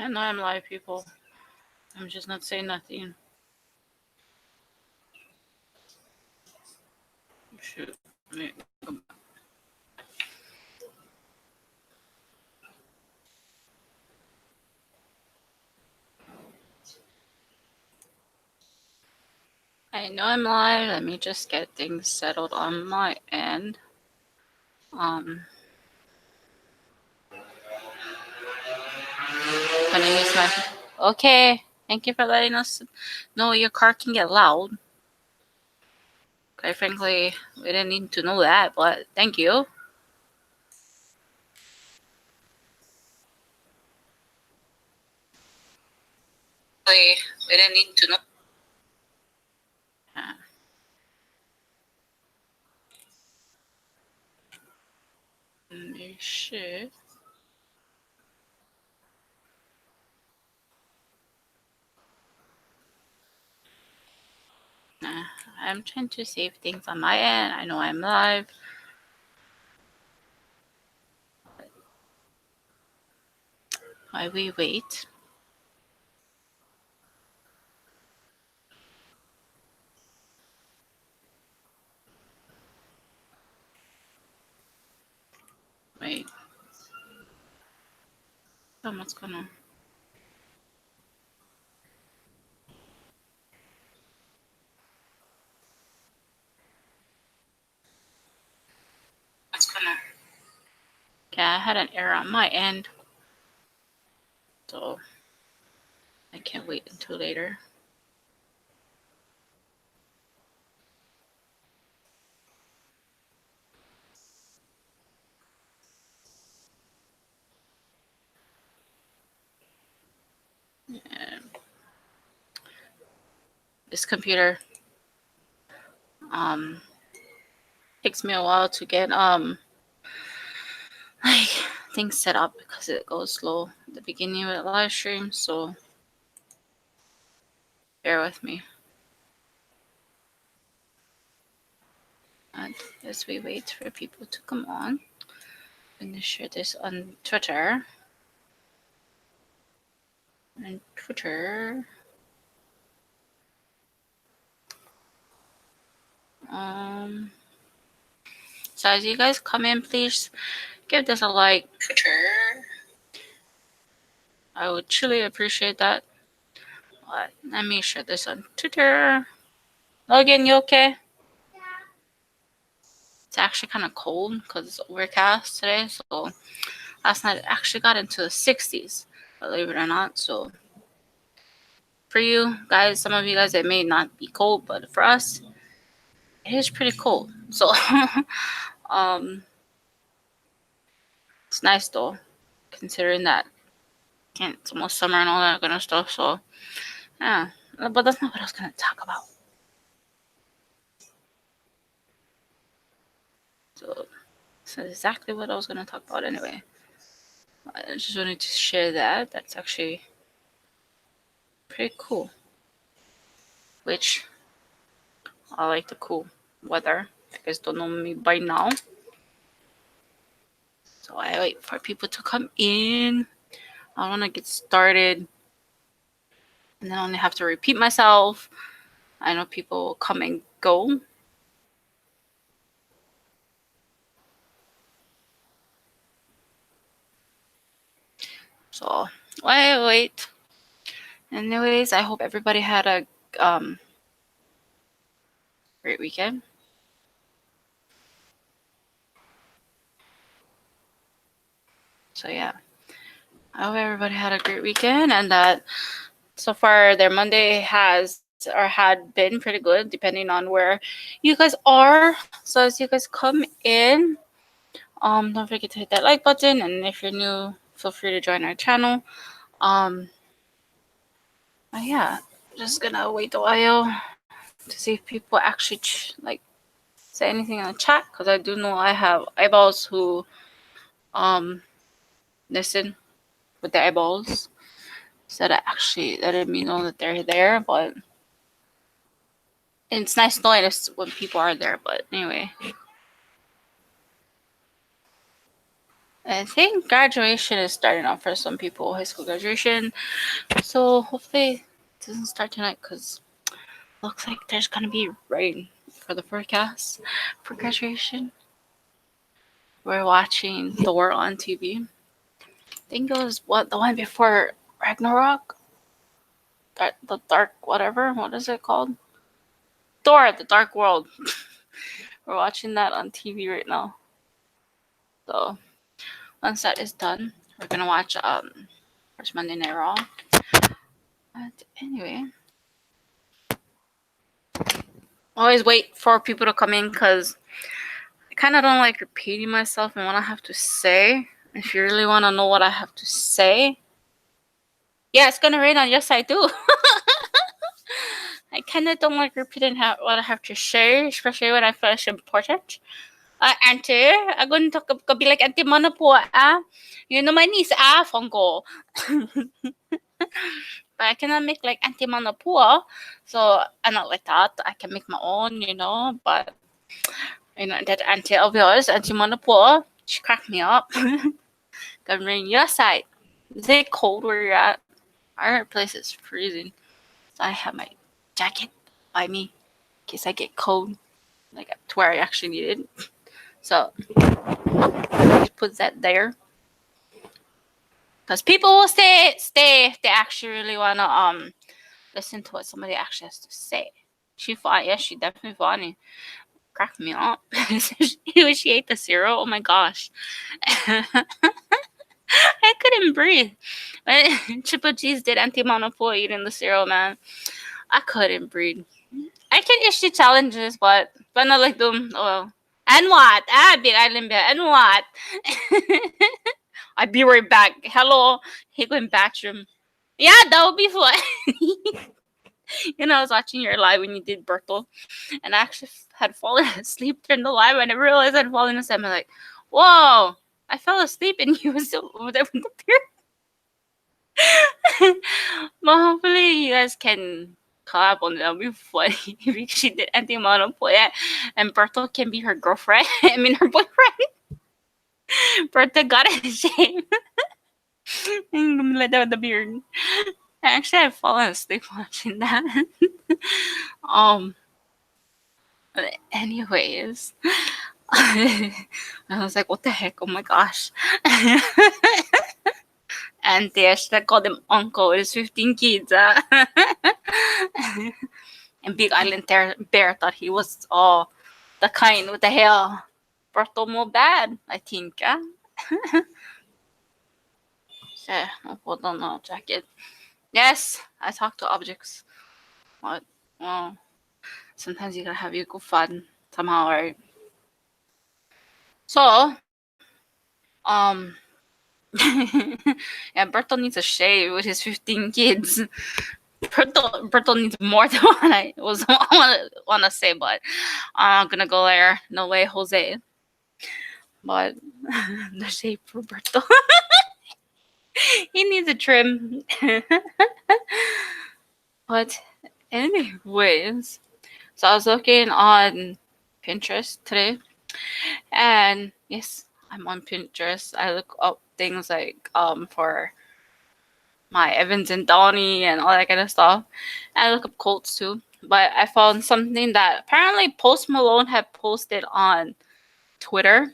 I know I'm live, people. I'm just not saying nothing. Shoot. Let me go back. I know I'm live. Let me just get things settled on my end. Gonna use my. Okay. Thank you for letting us know your car can get loud. Quite frankly, we didn't need to know that, but thank you. We didn't need to know. Shit. I'm trying to save things on my end. I know I'm live. While we wait. Wait. What's going on? What's going on? Yeah, I had an error on my end. So I can't wait until later. This computer takes me a while to get like things set up because it goes slow at the beginning of the live stream, so bear with me. And as we wait for people to come on, I'm gonna share this on Twitter. So as you guys come in, please give this a like. I would truly appreciate that. Let me share this on Twitter. Logan, you okay? It's actually kind of cold because it's overcast today. So last night it actually got into the 60s, believe it or not. So for you guys, some of you guys, it may not be cold, but for us, it is pretty cold. So it's nice though, considering that it's almost summer and all that kind of stuff. So yeah, but that's not what I was gonna talk about. So that's exactly what I was gonna talk about anyway. I just wanted to share that. That's actually pretty cool. Which I like the cool weather. If you guys don't know me by now. So I wait for people to come in. I want to get started. And then I only have to repeat myself. I know people will come and go. So wait. Anyways, I hope everybody had a great weekend. So yeah, I hope everybody had a great weekend and that so far their Monday has or had been pretty good depending on where you guys are. So as you guys come in, don't forget to hit that like button, and if you're new, feel free to join our channel. Yeah, just gonna wait a while to see if people actually say anything in the chat, because I do know I have eyeballs who listen with their eyeballs, so that actually letting me know that they're there. But it's nice knowing this when people are there. But anyway. I think graduation is starting off for some people, high school graduation. So hopefully it doesn't start tonight because looks like there's gonna be rain for the forecast for graduation. We're watching Thor on TV. I think it was what the one before Ragnarok, the Dark whatever. What is it called? Thor: The Dark World. We're watching that on TV right now. So once that is done, we're gonna watch first Monday Night Raw. But anyway, always wait for people to come in because I kind of don't like repeating myself and what I have to say. If you really want to know what I have to say, yeah, it's gonna rain on your side too. I kind of don't like repeating what I have to say, especially when I feel it's important. Auntie, I'm going to talk be like Auntie Mona po, ah. You know my niece, Fongo. But I cannot make like Auntie Mona po. So I'm not like that. I can make my own, but that Auntie of yours, Auntie Mona po, she cracked me up. Gonna rain your side. Is it cold where you're at? Our place is freezing. So I have my jacket by me in case I get cold, like to where I actually need it. So just put that there. Because people will stay if they actually really wanna listen to what somebody actually has to say. She funny, yeah, she definitely funny. Cracked me up. She ate the cereal. Oh my gosh. I couldn't breathe. When Triple G's did anti-monopoly eating the cereal, man. I couldn't breathe. I can issue challenges, but not like them. Oh, and what? Big Island Bear. And what? I'll be right back. Hello. He going bathroom. Yeah, that would be fun. I was watching your live when you did Bertel, and I actually had fallen asleep during the live, and I realized I'd fallen asleep. I'm like, whoa, I fell asleep, and you were still over there with the beer. But hopefully you guys can collab on it. That'll be funny if she did anything monopoly and Bertel can be her girlfriend. I mean her boyfriend. Berta got a shame. Let out the beard. Actually, I've fallen asleep watching that. um. Anyways, I was like, "What the heck? Oh my gosh!" And they should have called him uncle. It's 15 kids. And Big Island Bear thought he was the kind. What the hell? Bertomo bad, I think. Yeah, hold on, no jacket. Yes, I talk to objects. What? Well, sometimes you gotta have your good fun somehow, right? So, um, yeah, Berto needs a shave with his 15 kids. Berto needs more than what I wanna say, but I'm not gonna go there. No way, Jose. But the shave for Berto. He needs a trim. But anyways, so I was looking on Pinterest today, and yes, I'm on Pinterest. I look up things like for my Evans and Donnie and all that kind of stuff. I look up quotes too, but I found something that apparently Post Malone had posted on Twitter,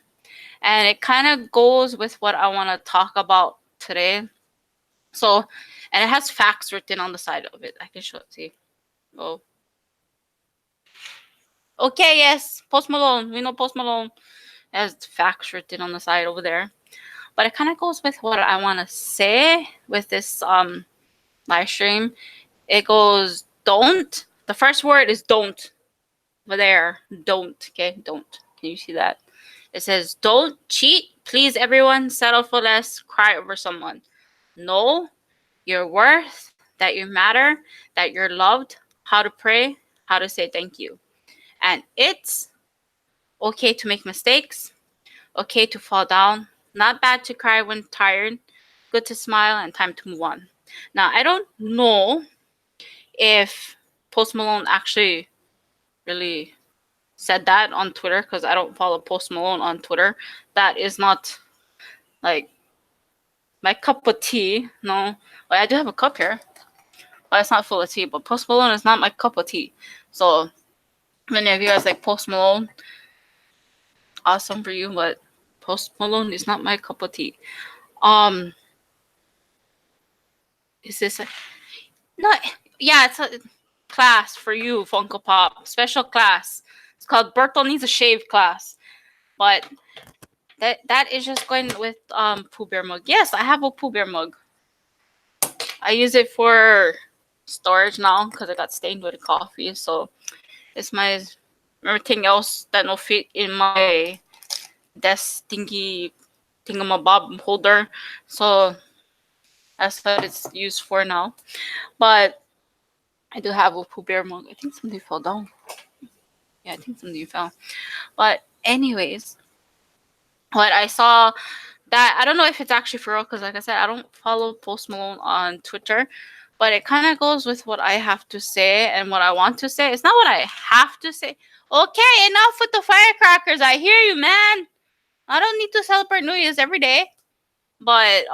and it kind of goes with what I want to talk about today. So, and it has facts written on the side of it. I can show it to you. Oh, okay, yes, Post Malone. We know Post Malone has facts written on the side over there. But it kind of goes with what I want to say with this live stream. It goes don't. The first word is don't. Over there, don't. Okay, don't. Can you see that? It says don't cheat, please everyone, settle for less, cry over someone. Know your worth, that you matter, that you're loved, how to pray, how to say thank you. And it's okay to make mistakes, okay to fall down, not bad to cry when tired, good to smile, and time to move on. Now, I don't know if Post Malone actually really said that on Twitter because I don't follow Post Malone on Twitter. That is not like my cup of tea. No, well, I do have a cup here, but it's not full of tea. But Post Malone is not my cup of tea. So many of you guys like Post Malone, awesome for you, but Post Malone is not my cup of tea. Um, is this a, no? Yeah, it's a class for you, Funko Pop, special class. It's called Bertel Needs a Shave class. But that is just going with Pooh Bear mug. Yes, I have a Pooh Bear mug. I use it for storage now because I got stained with coffee. So it's my everything else that no fit in my desk thingy thingamabob holder. So that's what it's used for now. But I do have a Pooh Bear mug. I think somebody fell down. Yeah, I think somebody fell. But anyways, what I saw that I don't know if it's actually for real because, like I said, I don't follow Post Malone on Twitter, but it kind of goes with what I have to say and what I want to say. It's not what I have to say. Okay, enough with the firecrackers. I hear you, man. I don't need to celebrate New Year's every day, but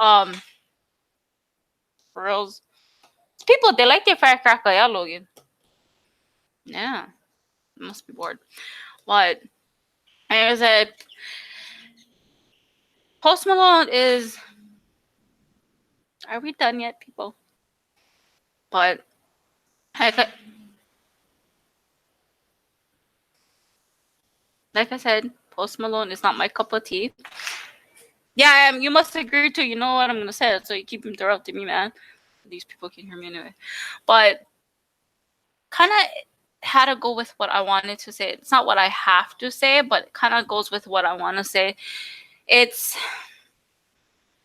for reals, people they like their firecracker, yeah, Logan. Yeah, must be bored. But like I said, Post Malone is. Are we done yet, people? But like I said, Post Malone is not my cup of tea. Yeah, you must agree too. You know what I'm gonna say, so you keep interrupting me, man. These people can hear me anyway. But kind of had to go with what I wanted to say. It's not what I have to say, but it kind of goes with what I want to say. It's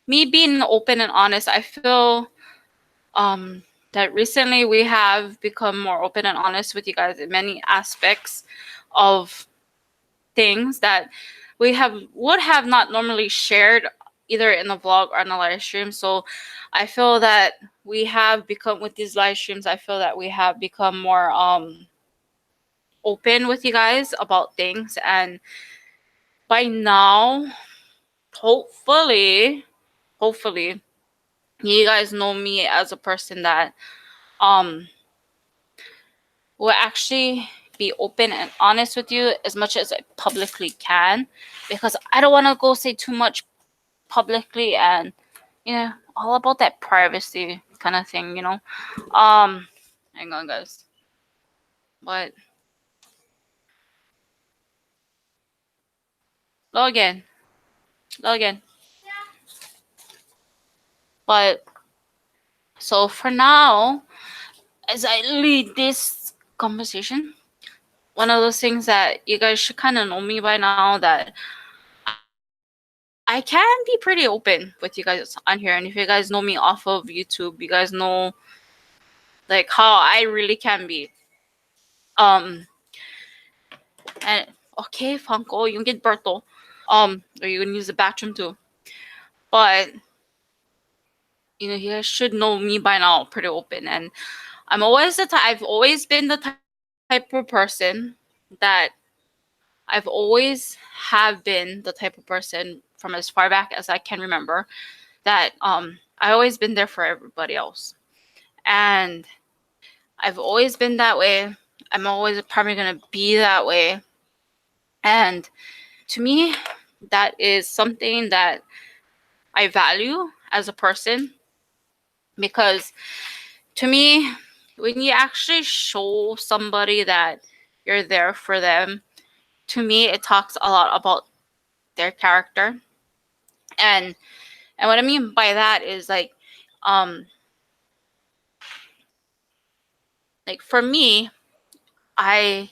me being open and honest. I feel that recently we have become more open and honest with you guys in many aspects of things that we would have not normally shared either in the vlog or in the live stream. So I feel that we have become with these live streams, I feel that we have become more open with you guys about things, and by now hopefully you guys know me as a person that will actually be open and honest with you as much as I publicly can, because I don't want to go say too much publicly and all about that privacy kind of thing, hang on guys. But Logan. But so for now, as I lead this conversation, one of those things that you guys should kind of know me by now, that I can be pretty open with you guys on here. And if you guys know me off of YouTube, you guys know like how I really can be. And okay, Funko, you can get Berto. Or you can use the bathroom too. But you guys should know me by now, pretty open. And I've always been the type of person that I've always have been the type of person from as far back as I can remember that I always been there for everybody else. And I've always been that way. I'm always probably gonna be that way. And to me, that is something that I value as a person, because to me, when you actually show somebody that you're there for them, to me, it talks a lot about their character. And what I mean by that is like for me, I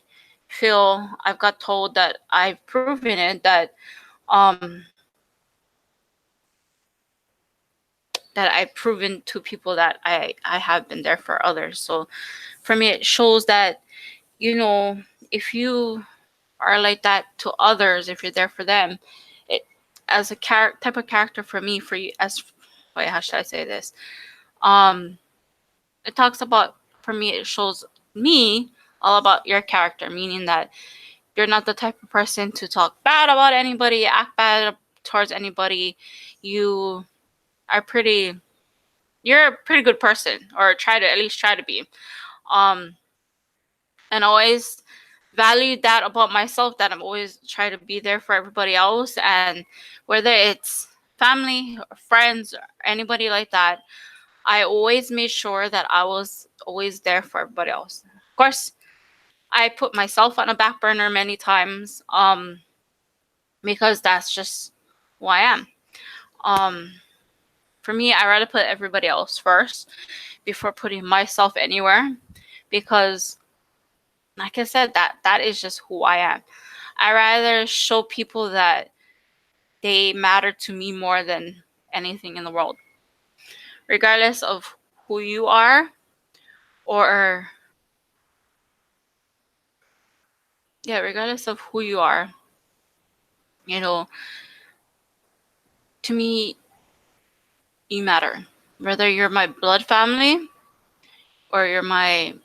feel I've got told that I've proven it that I've proven to people that I have been there for others. So for me, it shows that if you are like that to others, if you're there for them, it as a type of character for me, for you, as wait, how should I say this? It talks about, for me, it shows me all about your character, meaning that you're not the type of person to talk bad about anybody, act bad towards anybody, you are pretty you're a pretty good person, or try to at least try to be. Um and always valued that about myself, that I'm always trying to be there for everybody else, and whether it's family or friends or anybody like that, I always made sure that I was always there for everybody else. Of course, I put myself on a back burner many times, because that's just who I am. Um, for me, I rather put everybody else first before putting myself anywhere, because, like I said, that is just who I am. I rather show people that they matter to me more than anything in the world, regardless of who you are, or yeah, regardless of who you are. You know, to me, you matter. Whether you're my blood family or you're my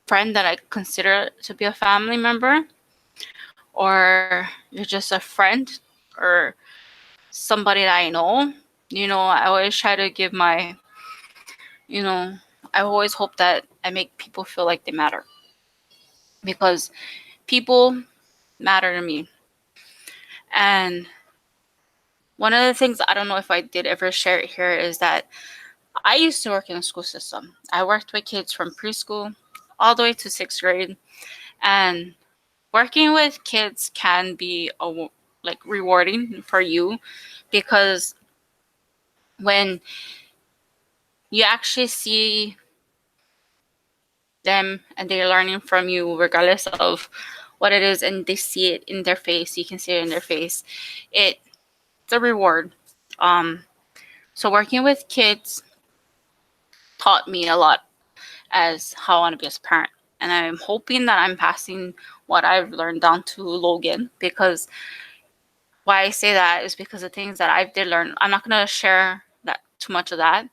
friend that I consider to be a family member, or you're just a friend or somebody that I know, I always try to give you know, I always hope that I make people feel like they matter, because people matter to me. And one of the things, I don't know if I did ever share it here, is that I used to work in the school system. I worked with kids from preschool all the way to sixth grade. And working with kids can be like rewarding for you, because when you actually see them and they're learning from you, regardless of what it is, and they see it in their face, you can see it in their face. It's a reward. Um, so working with kids taught me a lot as how I want to be as a parent. And I'm hoping that I'm passing what I've learned down to Logan, because why I say that is because the things that I did learn, I'm not going to share that too much of that.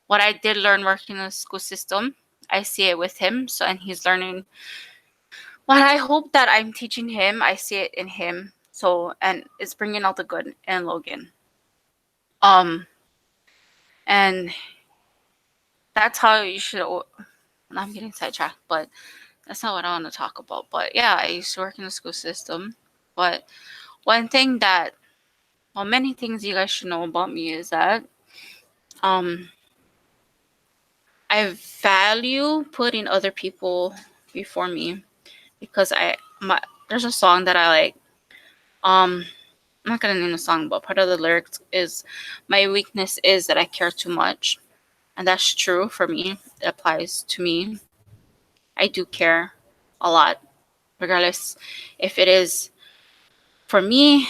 What I did learn working in the school system, I see it with him. So, and he's learning what I hope that I'm teaching him. I see it in him. So, and it's bringing out the good in Logan. Um, and that's how you should. I'm getting sidetracked, but that's not what I want to talk about. But yeah, I used to work in the school system. But one thing that, well, many things you guys should know about me is that um, I value putting other people before me, because there's a song that I like. I'm not gonna name the song, but part of the lyrics is, "My weakness is that I care too much," and that's true for me. It applies to me. I do care a lot, regardless if it is for me,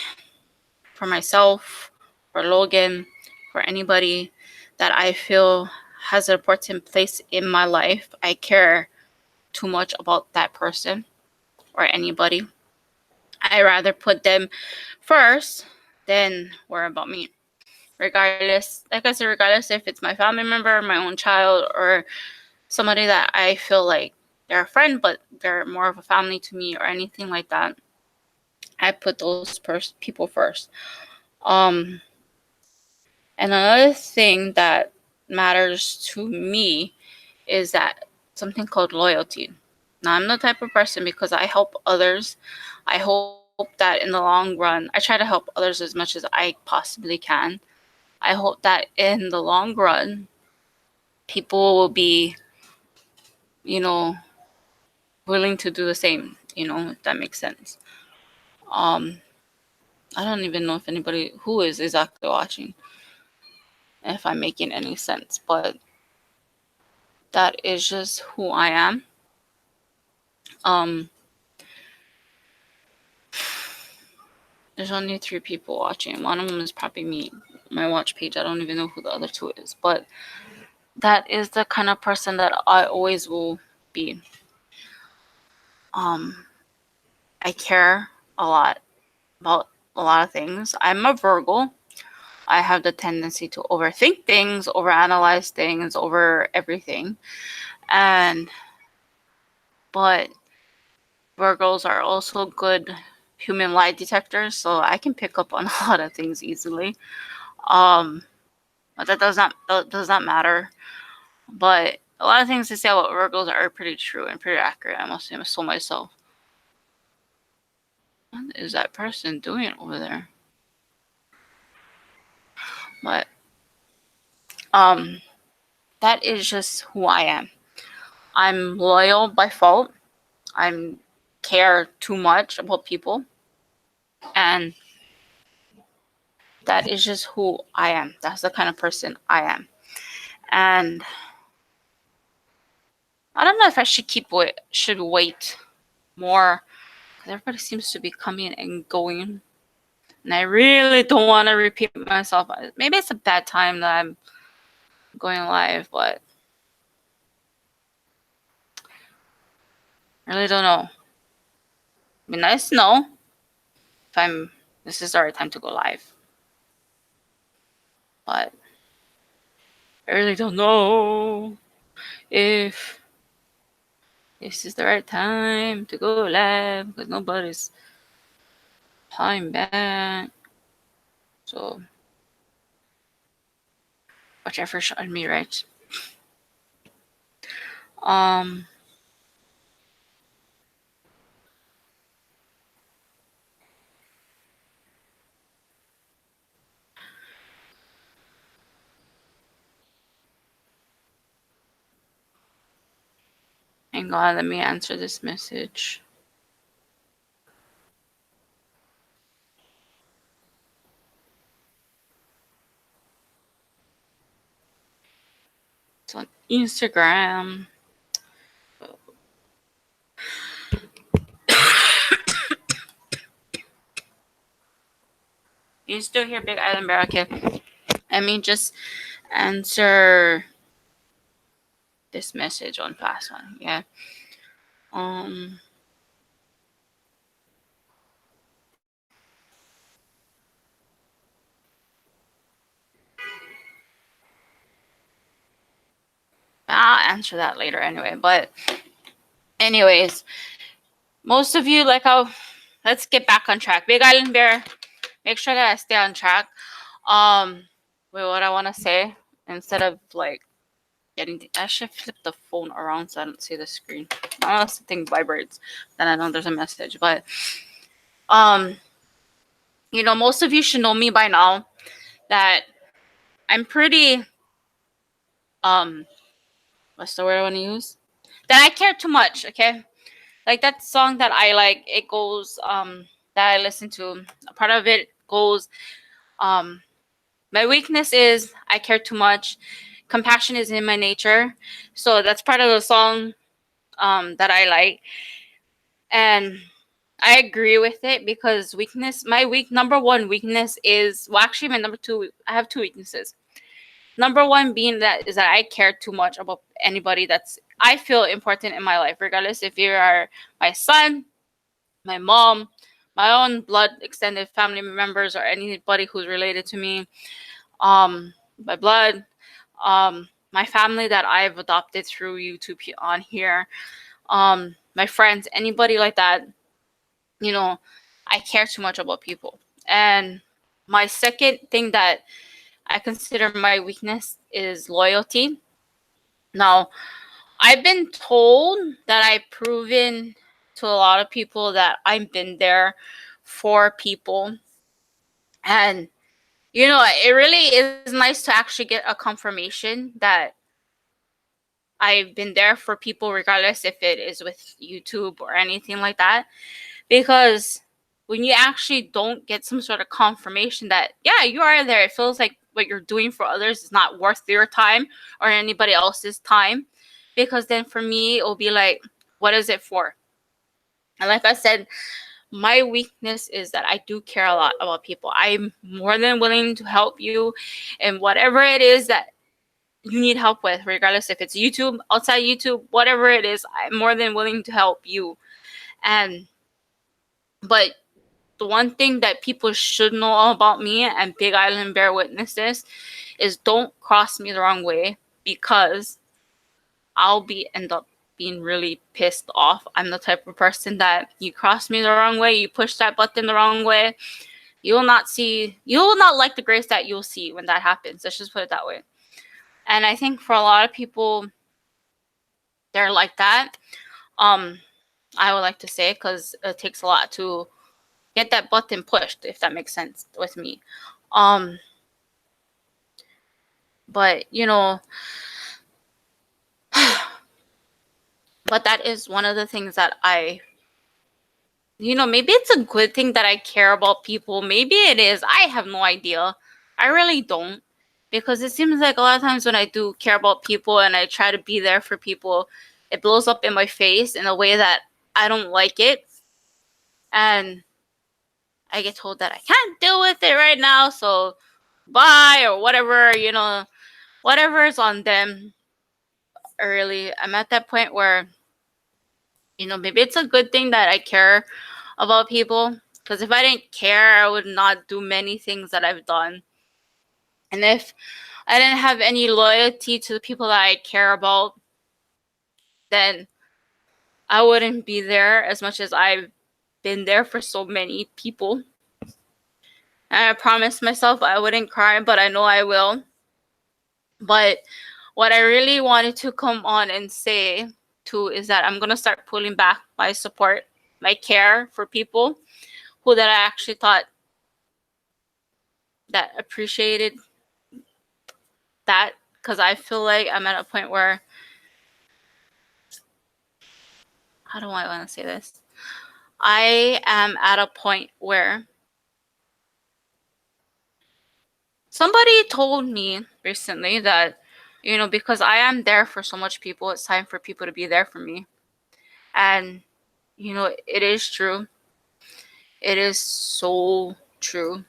for myself, for Logan, for anybody that I feel has an important place in my life. I care too much about that person or anybody. I rather put them first than worry about me. Regardless, like I said, regardless if it's my family member, my own child, or somebody that I feel like they're a friend, but they're more of a family to me, or anything like that, I put those people first. Um, and another thing that matters to me is that something called loyalty. Now, I'm the type of person, because I help others. I hope that in the long run, I try to help others as much as I possibly can. I hope that in the long run, people will be, you know, willing to do the same, if that makes sense. Um, I don't even know if anybody who is exactly watching, if I'm making any sense, but that is just who I am. Um, there's only 3 people watching. One of them is probably me, my watch page. I don't even know who the other 2 is, but that is the kind of person that I always will be. Um, I care a lot about a lot of things. I'm a Virgo. I have the tendency to overthink things, overanalyze things, over everything. But Virgos are also good human lie detector, so I can pick up on a lot of things easily. Um, but that does not matter. But a lot of things they say about Virgos are pretty true and pretty accurate. I must say so myself. What is that person doing over there? But um, that is just who I am. I'm loyal by fault. I care too much about people, and that is just who I am. That's the kind of person I am. And I don't know if I should wait more because everybody seems to be coming and going, and I really don't want to repeat myself. Maybe it's a bad time that I'm going live, but I really don't know. It'd be nice to know if I'm. This is the right time to go live, but I really don't know if this is the right time to go live because nobody's time back. So whichever shot me right. Um Hang on, let me answer this message. It's on Instagram. You still hear Big Island Bear? Okay. Let me just answer this message on fast one. Yeah. Um I'll answer that later anyway. But anyways, most of you like how let's get back on track. Big Island Bear, make sure that I stay on track. Wait, what I wanna say instead of like I should flip the phone around so I don't see the screen. Unless the thing vibrates, then I know there's a message. But um, most of you should know me by now that I'm pretty what's the word I want to use? That I care too much, okay? Like that song that I like, it goes that I listen to, a part of it goes um my weakness is I care too much. Compassion is in my nature. So that's part of the song that I like. And I agree with it because my number one weakness is, well, actually, my number two, I have two weaknesses. Number one being that I care too much about anybody that's I feel important in my life, regardless if you are my son, my mom, my own blood extended family members, or anybody who's related to me, by blood, my family that I've adopted through YouTube on here, my friends, anybody like that. you know, I care too much about people. And my second thing that I consider my weakness is loyalty. Now, I've been told that I've proven to a lot of people that I've been there for people. And, it really is nice to actually get a confirmation that I've been there for people, regardless if it is with YouTube or anything like that. Because when you actually don't get some sort of confirmation that, yeah, you are there, it feels like what you're doing for others is not worth your time or anybody else's time. Because then for me, it will be like, what is it for? And like I said, my weakness is that I do care a lot about people. I'm more than willing to help you and whatever it is that you need help with, regardless if it's YouTube, outside YouTube, whatever it is, I'm more than willing to help you. And but the one thing that people should know about me, and Big Island Bear witnesses, is don't cross me the wrong way, because I'll end up being really pissed off. I'm the type of person that you cross me the wrong way, you push that button the wrong way, you will not like the grace that you'll see when that happens. Let's just put it that way. And I think for a lot of people, they're like that. I would like to say, because it takes a lot to get that button pushed, if that makes sense with me. But but that is one of the things that maybe it's a good thing that I care about people. Maybe it is. I have no idea. I really don't. Because it seems like a lot of times when I do care about people and I try to be there for people, it blows up in my face in a way that I don't like it. And I get told that I can't deal with it right now, so bye or whatever, whatever is on them. Really, I'm at that point where, maybe it's a good thing that I care about people. Because if I didn't care, I would not do many things that I've done. And if I didn't have any loyalty to the people that I care about, then I wouldn't be there as much as I've been there for so many people. And I promised myself I wouldn't cry, but I know I will. But what I really wanted to come on and say too is that I'm going to start pulling back my support, my care for people who that I actually thought that appreciated that, because I feel like I'm at a point where, how do I want to say this? I am at a point where somebody told me recently that, because I am there for so much people, it's time for people to be there for me. And, it is true. It is so true.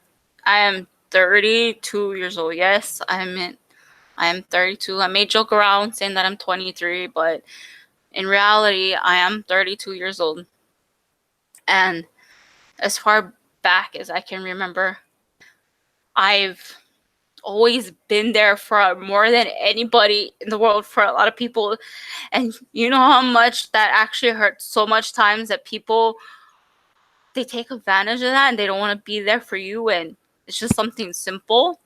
I am 32 years old. Yes, I am 32. I may joke around saying that I'm 23, but in reality, I am 32 years old. And as far back as I can remember, I've always been there for more than anybody in the world for a lot of people. And you know how much that actually hurts so much times that people, they take advantage of that and they don't want to be there for you, and it's just something simple,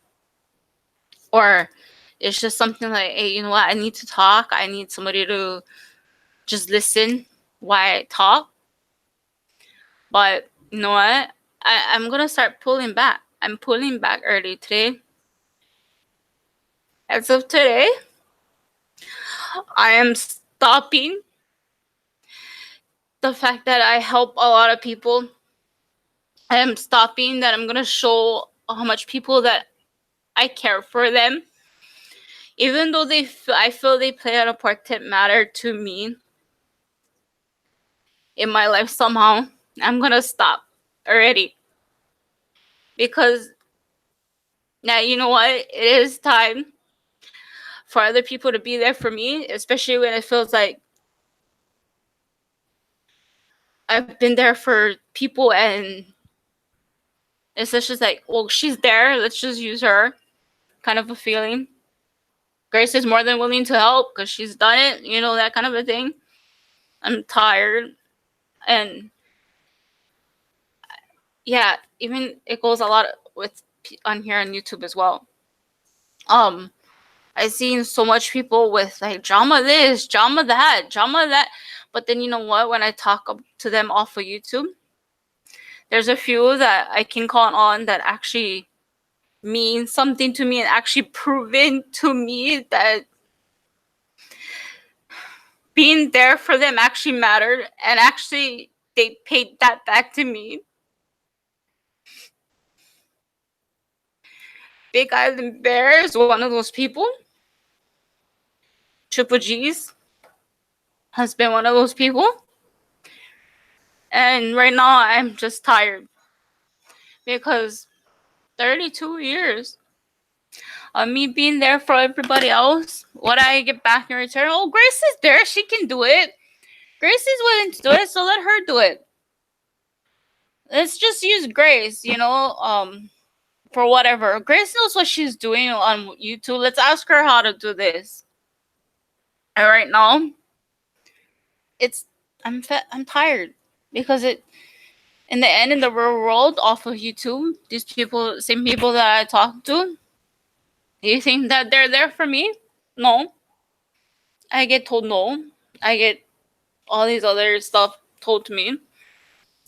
or it's just something like, hey, you know what, I need to talk, I need somebody to just listen while I talk. But you know what, I'm gonna start pulling back. I'm pulling back early today. As of today, I am stopping the fact that I help a lot of people. I am stopping that I'm gonna show how much people that I care for them, even though I feel they play an important matter to me in my life somehow. I'm gonna stop already, because now, you know what, it is time for other people to be there for me, especially when it feels like I've been there for people and it's just like, well, she's there, let's just use her, kind of a feeling. Grace is more than willing to help because she's done it, that kind of a thing. I'm tired. And yeah, even it goes a lot with on here on YouTube as well. I've seen so much people with like drama this, drama that, drama that. But then you know what? When I talk to them off of YouTube, there's a few that I can call on that actually mean something to me and actually proven to me that being there for them actually mattered, and actually they paid that back to me. Big Island Bear is one of those people. Triple G's has been one of those people. And right now I'm just tired because 32 years of me being there for everybody else, what I get back in return? Oh, Grace is there. She can do it. Grace is willing to do it, so let her do it. Let's just use Grace, for whatever. Grace knows what she's doing on YouTube. Let's ask her how to do this. And right now, it's I'm tired because it in the end in the real world off of YouTube, these people, same people that I talk to, you think that they're there for me? No. I get told no. I get all these other stuff told to me.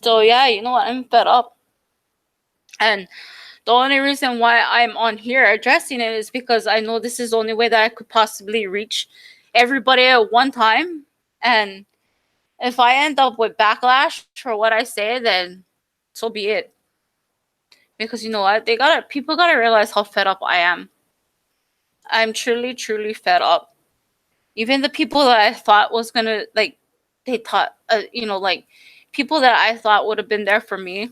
So yeah, you know what? I'm fed up. And the only reason why I'm on here addressing it is because I know this is the only way that I could possibly reach everybody at one time. And if I end up with backlash for what I say, then so be it. Because you know what? People gotta realize how fed up I am. I'm truly, truly fed up. Even the people that I thought was gonna like, they thought, like people that I thought would have been there for me.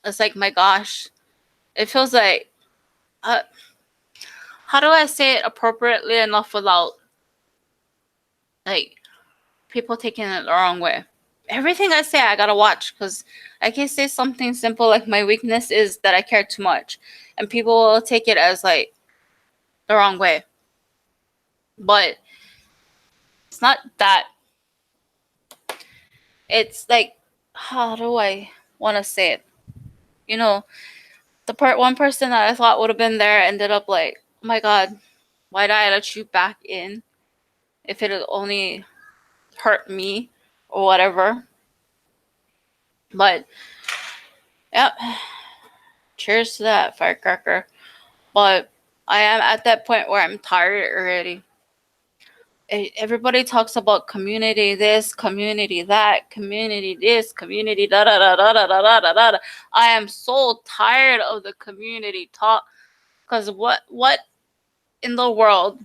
It's like, my gosh, it feels like, uh, how do I say it appropriately enough without like people taking it the wrong way? Everything I say, I gotta watch because I can say something simple like my weakness is that I care too much, and people will take it as like the wrong way. But it's not that. It's like, how do I want to say it? You know, the one person that I thought would have been there ended up like, oh my god, why did I let you back in? If it had only hurt me or whatever. But yeah, cheers to that firecracker. But I am at that point where I'm tired already. Everybody talks about community this, community that, community this, community da da da da da da da da da. I am so tired of the community talk. Because what in the world,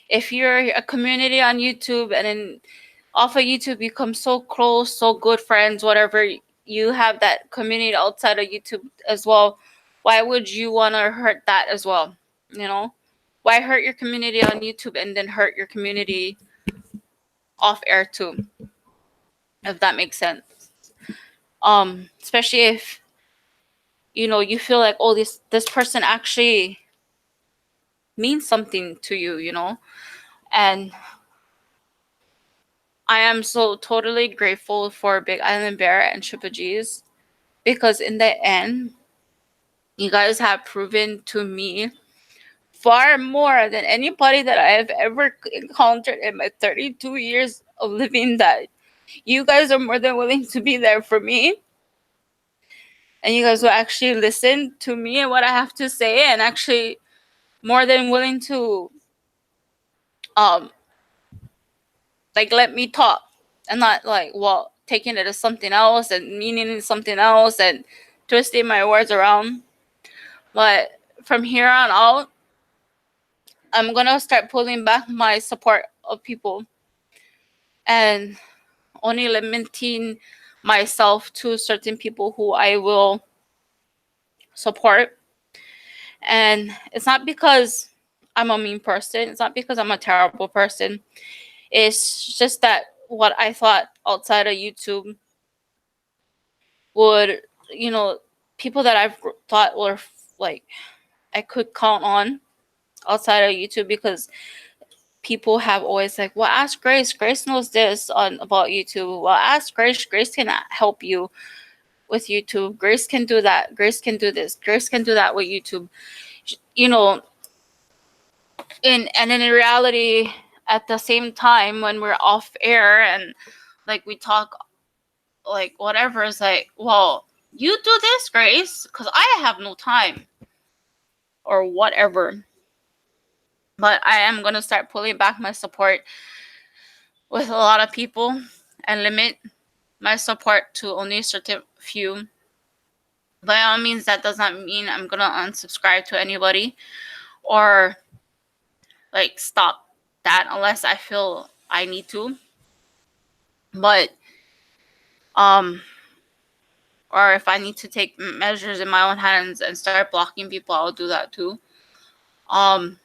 if you're a community on YouTube and then off of YouTube you become so close, so good friends, whatever, you have that community outside of YouTube as well, why would you want to hurt that as well? You know? Why hurt your community on YouTube and then hurt your community off air too? If that makes sense. Especially if you feel like, oh, this person actually means something to you, and I am so totally grateful for Big Island Bear and Triple G's because in the end, you guys have proven to me far more than anybody that I have ever encountered in my 32 years of living that you guys are more than willing to be there for me. And you guys will actually listen to me and what I have to say and actually more than willing to um like let me talk and not like, well, taking it as something else and meaning something else and twisting my words around. But from here on out, I'm gonna start pulling back my support of people and only limiting myself to certain people who I will support. And it's not because I'm a mean person, it's not because I'm a terrible person. It's just that what I thought outside of YouTube would, you know, people that I've thought were like I could count on outside of YouTube, because people have always like, well, ask Grace. Grace knows this on about YouTube. Well, ask Grace. Grace can help you with YouTube. Grace can do that. Grace can do this. Grace can do that with YouTube. You know, and in reality, at the same time when we're off air and like we talk like whatever, it's like, well, you do this, Grace, because I have no time or whatever. But I am gonna start pulling back my support with a lot of people and limit my support to only a certain few. By all means, that does not mean I'm gonna unsubscribe to anybody or like stop that unless I feel I need to. But or if I need to take measures in my own hands and start blocking people, I'll do that too. Um,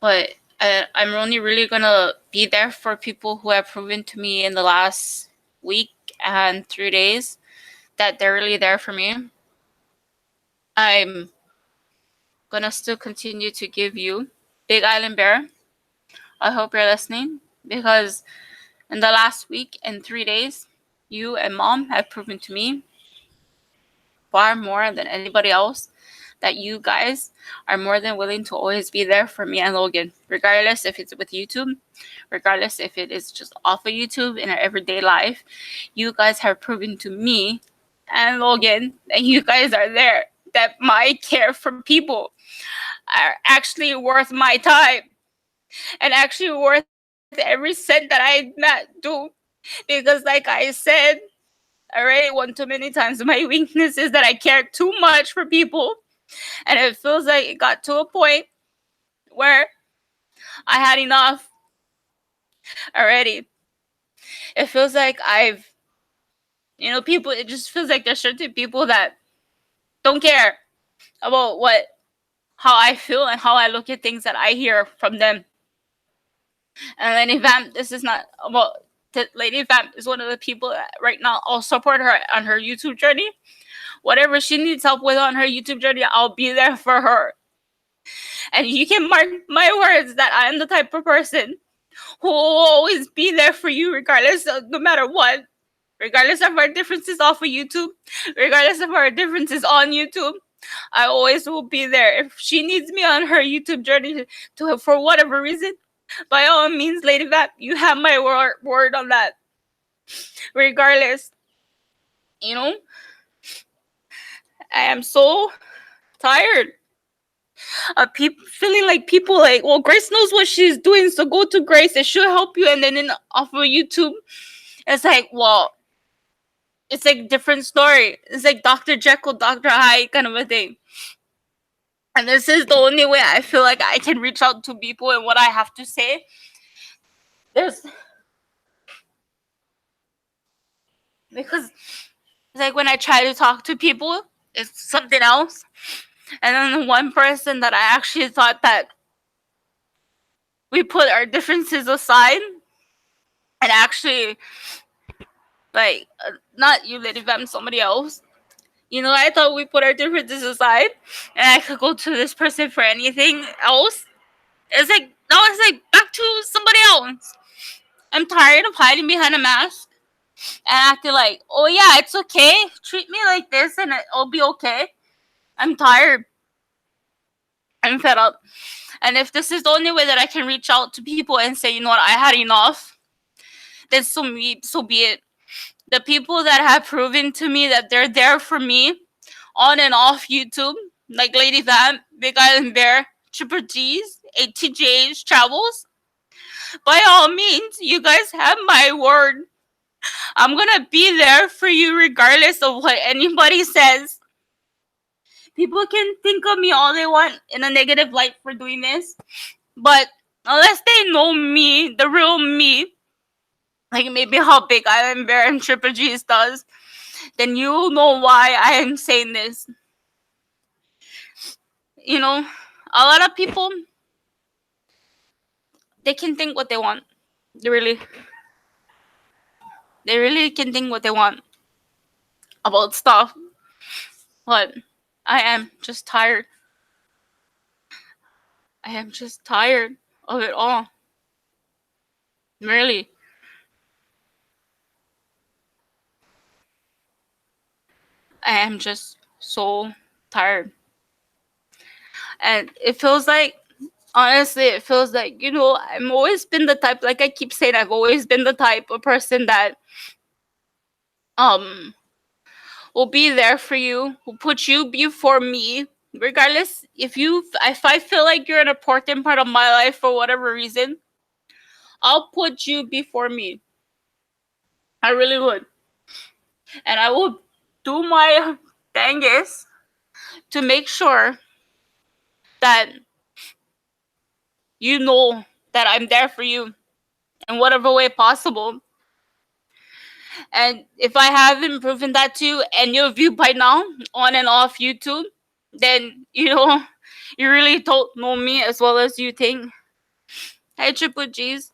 but I'm only really gonna be there for people who have proven to me in the last week and 3 days that they're really there for me. I'm gonna still continue to give you Big Island Bear. I hope you're listening. because in the last week and 3 days, you and mom have proven to me far more than anybody else that you guys are more than willing to always be there for me and Logan, regardless if it's with YouTube, regardless if it is just off of YouTube in our everyday life. You guys have proven to me and Logan that you guys are there, that my care for people are actually worth my time and actually worth every cent that I not do. Because like I said already one too many times, my weakness is that I care too much for people, and it feels like it got to a point where I had enough already. It feels like people, it just feels like there's certain people that don't care about how I feel and how I look at things that I hear from them. And Lady Vamp, this is not about, Lady Vamp is one of the people that right now I'll support her on her YouTube journey. Whatever she needs help with on her YouTube journey, I'll be there for her. And you can mark my words that I am the type of person who will always be there for you regardless of, no matter what. Regardless of our differences off of YouTube, regardless of our differences on YouTube, I always will be there. If she needs me on her YouTube journey to for whatever reason, by all means, Lady Vap, you have my word on that. Regardless, you know, I am so tired of people feeling like people like, well, Grace knows what she's doing, so go to Grace and she'll help you. And then off of YouTube, it's like, well, it's like different story. It's like Dr. Jekyll, Dr. Hyde kind of a thing. And this is the only way I feel like I can reach out to people and what I have to say. Because it's like when I try to talk to people, it's something else. And then the one person that I actually thought that we put our differences aside and actually, like, not you, Lady Vam, somebody else. I thought we put our differences aside and I could go to this person for anything else. It's like, now it's like back to somebody else. I'm tired of hiding behind a mask and acting like, oh yeah, it's okay. Treat me like this and it'll be okay. I'm tired. I'm fed up. And if this is the only way that I can reach out to people and say, you know what, I had enough, then so be it. The people that have proven to me that they're there for me on and off YouTube, like Lady Vamp, Big Island Bear, Triple G's, ATJ's Travels, by all means, you guys have my word. I'm gonna be there for you regardless of what anybody says. People can think of me all they want in a negative light for doing this, but unless they know me, the real me, like maybe how Big Island Bear and Triple G's does, then you'll know why I am saying this. A lot of people, they can think what they want. They really can think what they want about stuff. But I am just tired. I am just tired of it all. Really. I am just so tired. And it feels like, honestly, it feels like, I've always been the type, like I keep saying, I've always been the type of person that will be there for you, will put you before me, regardless if I feel like you're an important part of my life for whatever reason, I'll put you before me. I really would. And I will do my dangest to make sure that you know that I'm there for you in whatever way possible. And if I haven't proven that to any of you by now, on and off YouTube, then, you really don't know me as well as you think. Hey, Triple G's.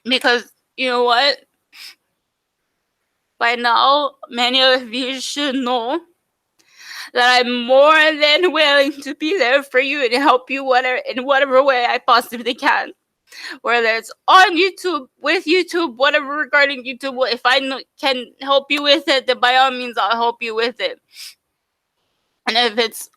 Because, you know what? By now, many of you should know that I'm more than willing to be there for you and help you in whatever way I possibly can. whether it's on YouTube, with YouTube, whatever regarding YouTube. If I can help you with it, then by all means, I'll help you with it. And if it's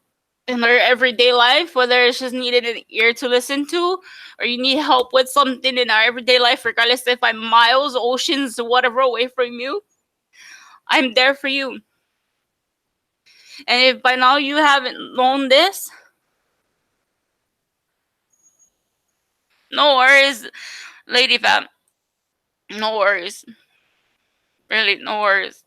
in their everyday life, whether it's just needed an ear to listen to, or you need help with something in our everyday life, regardless if I'm miles, oceans, whatever away from you, I'm there for you. And if by now you haven't known this, no worries, Lady Fam. No worries. Really, no worries.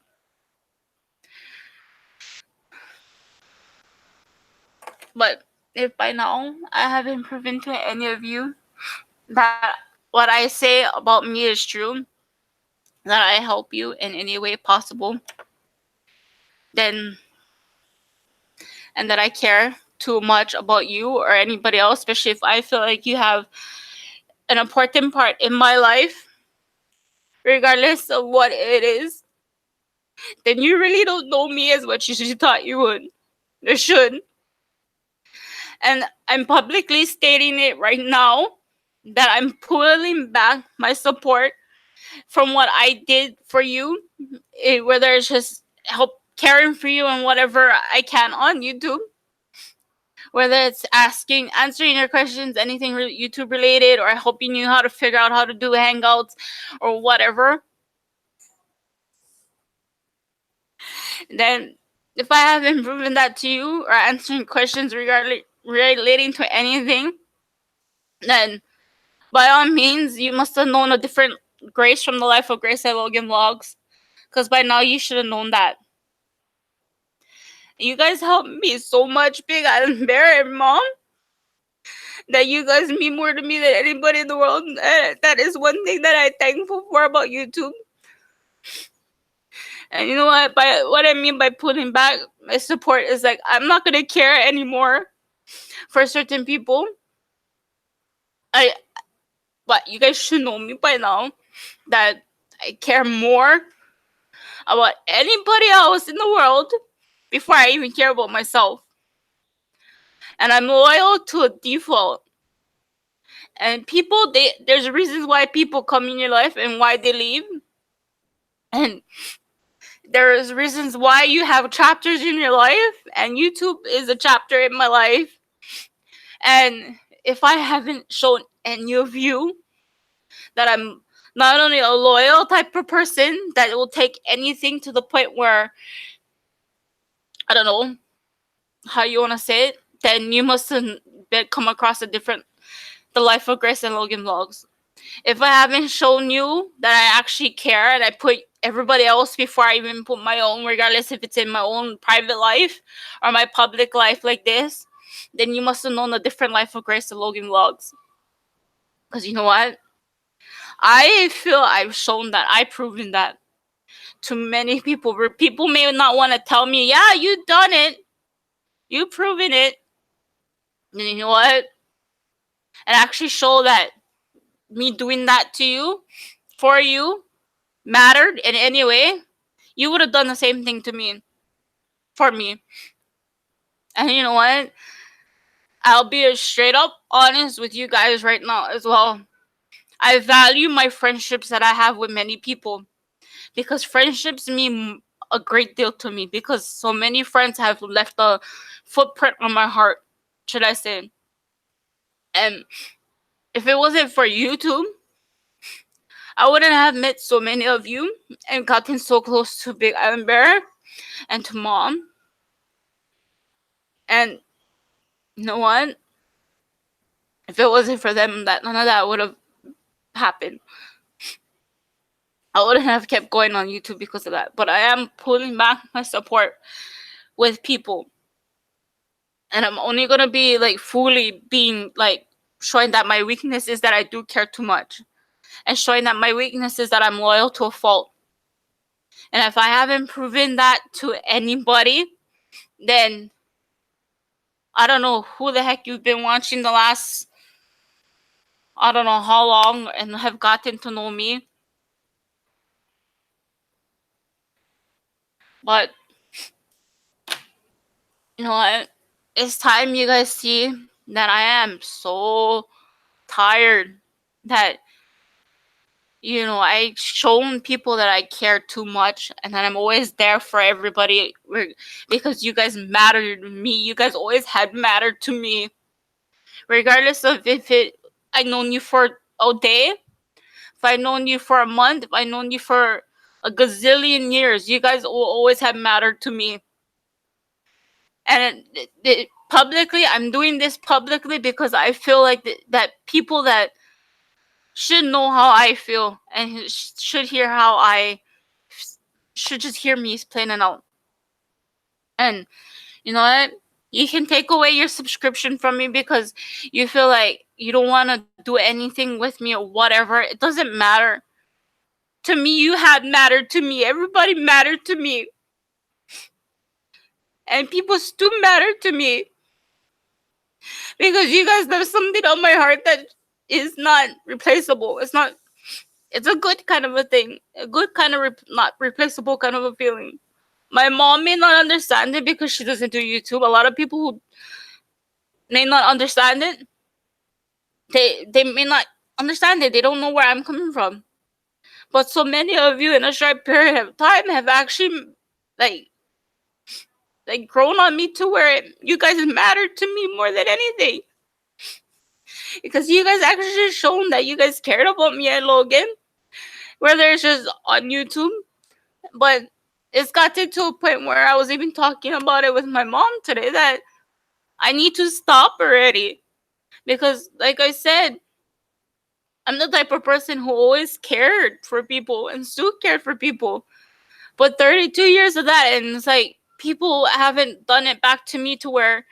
But if by now I haven't proven to any of you that what I say about me is true, that I help you in any way possible, then, and that I care too much about you or anybody else, especially if I feel like you have an important part in my life, regardless of what it is, then you really don't know me as much as you thought you would. You should. And I'm publicly stating it right now that I'm pulling back my support from what I did for you, whether it's just help caring for you and whatever I can on YouTube, whether it's answering your questions, anything YouTube related, or helping you how to figure out how to do Hangouts or whatever. Then, if I haven't proven that to you or answering questions relating to anything, then by all means, you must have known a different Grace from the life of Grace at Logan Vlogs. Because by now you should have known that. You guys helped me so much, Big Island Bear and Mom, that you guys mean more to me than anybody in the world. That is one thing that I'm thankful for about YouTube. And you know what? By what I mean by putting back my support is like I'm not gonna care anymore for certain people. But you guys should know me by now that I care more about anybody else in the world before I even care about myself. And I'm loyal to a default. And people, there's reasons why people come in your life and why they leave. And there's reasons why you have chapters in your life, and YouTube is a chapter in my life. And if I haven't shown any of you that I'm not only a loyal type of person that will take anything to the point where, I don't know how you want to say it, then you must have come across the life of Grace and Logan Vlogs. If I haven't shown you that I actually care and I put everybody else before I even put my own, regardless if it's in my own private life or my public life like this, then you must have known a different life of Grace and Logan Vlogs. Because you know what? I feel I've shown that. I've proven that to many people. Where people may not want to tell me, yeah, you done it. You proven it. And you know what? And actually show that me doing that to you, for you, mattered in any way, you would have done the same thing to me, for me. And you know what? I'll be straight up honest with you guys right now as well. I value my friendships that I have with many people because friendships mean a great deal to me because so many friends have left a footprint on my heart, should I say. And if it wasn't for YouTube, I wouldn't have met so many of you and gotten so close to Big Island Bear and to Mom. And you know what? If it wasn't for them, that none of that would have happened. I wouldn't have kept going on YouTube because of that. But I am pulling back my support with people. And I'm only gonna be like fully being like showing that my weakness is that I do care too much. And showing that my weakness is that I'm loyal to a fault. And if I haven't proven that to anybody, then I don't know who the heck you've been watching the last, I don't know how long, and have gotten to know me. But you know what? It's time you guys see that I am so tired that, I shown people that I care too much, and that I'm always there for everybody, because you guys matter to me. You guys always had mattered to me, regardless of if I known you for a day, if I known you for a month, if I known you for a gazillion years. You guys will always have mattered to me. And publicly, I'm doing this publicly because I feel like that people that should know how I feel and should hear how I should just hear me plain and out. And you know what? You can take away your subscription from me because you feel like you don't want to do anything with me or whatever. It doesn't matter. To me, you had mattered to me. Everybody mattered to me. And people still matter to me. Because you guys, there's something on my heart that is not replaceable. It's a good kind of a thing. A good kind of, not replaceable kind of a feeling. My mom may not understand it because she doesn't do YouTube. A lot of people who may not understand it, they may not understand it. They don't know where I'm coming from. But so many of you in a short period of time have actually like grown on me to where you guys matter to me more than anything. Because you guys actually shown that you guys cared about me and Logan, whether it's just on YouTube, but it's gotten to a point where I was even talking about it with my mom today that I need to stop already. Because, like I said, I'm the type of person who always cared for people and still cared for people. But 32 years of that, and it's like people haven't done it back to me to where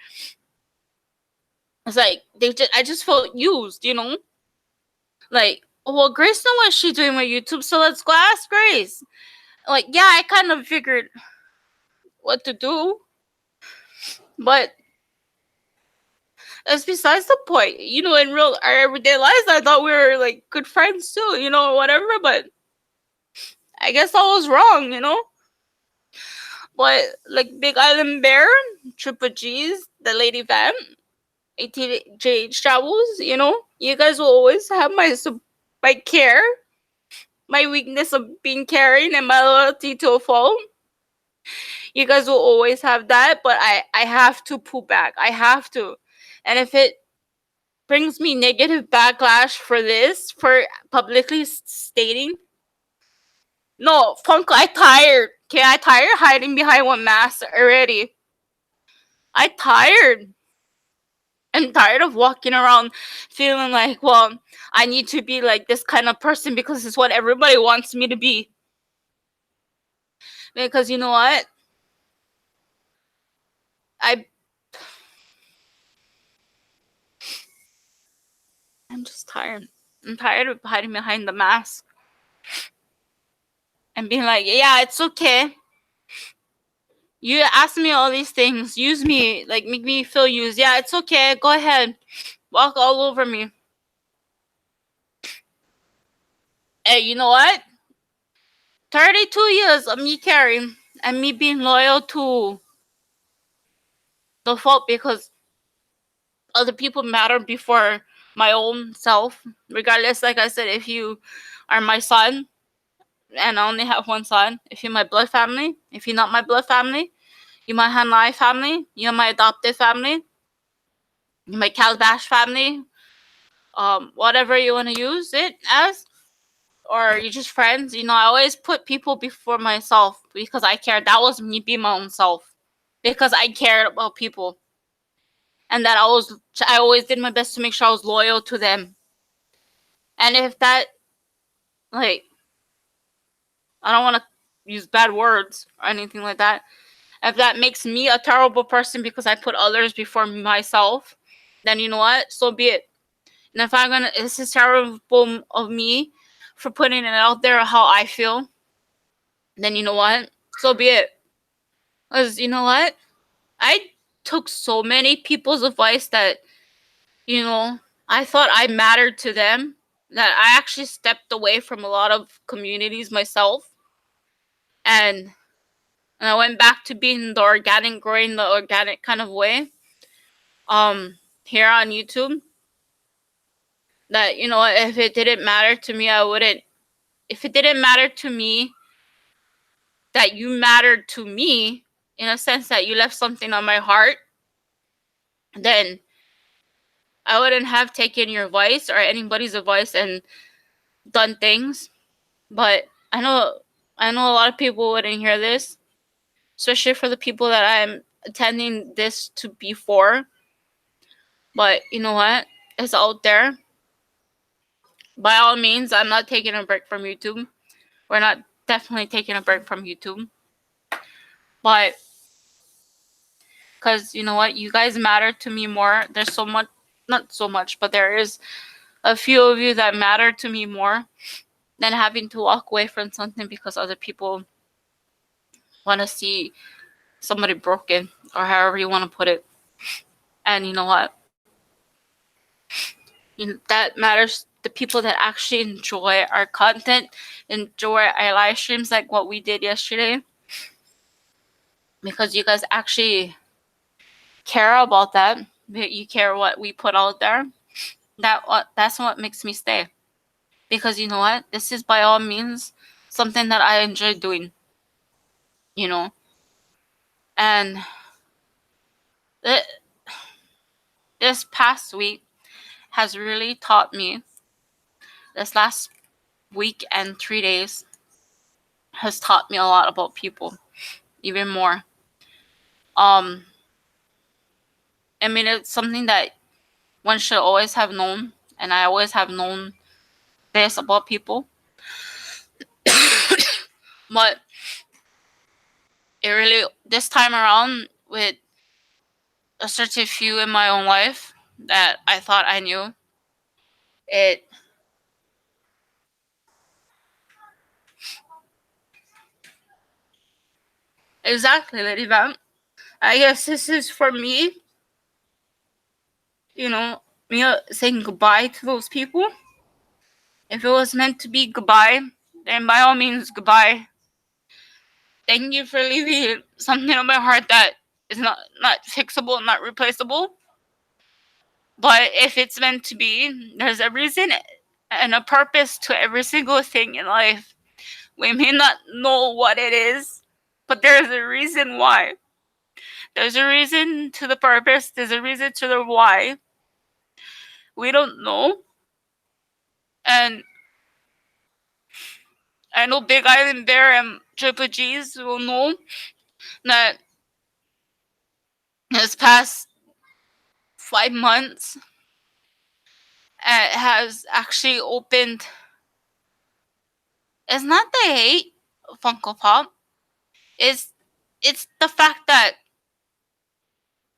it's like I just felt used. Like, well, Grace know what she's doing with YouTube, so let's go ask Grace. Like, yeah, I kind of figured what to do, but that's besides the point. In real our everyday lives, I thought we were like good friends too, whatever. But I guess I was wrong. But like Big Island Bear, Triple G's, the Lady Van, ATJ Travels, you guys will always have my care, my weakness of being caring, and my loyalty to a fault. You guys will always have that, but I have to pull back. I have to. And if it brings me negative backlash for publicly stating, no, Funk, I tired. Okay, I tired hiding behind one mask already. I tired. I'm tired of walking around feeling like, well, I need to be like this kind of person because it's what everybody wants me to be. Because you know what? I I'm just tired. I'm tired of hiding behind the mask and being like, yeah, it's okay. You ask me all these things, use me, like make me feel used. Yeah, it's okay. Go ahead. Walk all over me. Hey, you know what? 32 years of me caring and me being loyal to the fault because other people matter before my own self. Regardless, like I said, if you are my son, and I only have one son, if you're my blood family, if you're not my blood family, you're my Hanai family, you're my adopted family, you're my Calabash family, whatever you want to use it as, or you're just friends. I always put people before myself because I care. That was me being my own self because I cared about people, and that I always did my best to make sure I was loyal to them. And if that, like, I don't want to use bad words or anything like that. If that makes me a terrible person because I put others before myself, then you know what? So be it. And if this is terrible of me for putting it out there how I feel, then you know what? So be it. Because you know what? I took so many people's advice that, I thought I mattered to them, that I actually stepped away from a lot of communities myself. And I went back to being growing the organic kind of way. Here on YouTube. That, if it didn't matter to me, I wouldn't. If it didn't matter to me, that you mattered to me, in a sense that you left something on my heart, then I wouldn't have taken your advice or anybody's advice and done things. But I know a lot of people wouldn't hear this, especially for the people that I'm attending this to be for. But you know what? It's out there. By all means, I'm not taking a break from YouTube. We're not definitely taking a break from YouTube. But because you know what? You guys matter to me more. There's so much, not so much, but there is a few of you that matter to me more than having to walk away from something because other people want to see somebody broken, or however you want to put it. And you know what? That matters. The people that actually enjoy our content, enjoy our live streams like what we did yesterday, because you guys actually care about that. You care what we put out there. That's what makes me stay. Because you know what? This is by all means something that I enjoy doing. You know, and it, this past week has really taught me. This last week and 3 days has taught me a lot about people, even more. Um, I mean, it's something that one should always have known, and I always have known this about people. But it really, this time around, with a certain few in my own life that I thought I knew, it exactly, Lady Vamp. I guess this is for me, me saying goodbye to those people. If it was meant to be goodbye, then by all means, goodbye. Thank you for leaving something on my heart that is not fixable, not replaceable. But if it's meant to be, there's a reason and a purpose to every single thing in life. We may not know what it is, but there's a reason why. There's a reason to the purpose, there's a reason to the why. We don't know. And I know Big Island Bear and Triple G's will know that this past 5 months has actually opened. It's not the hate of Funko Pop. It's it's the fact that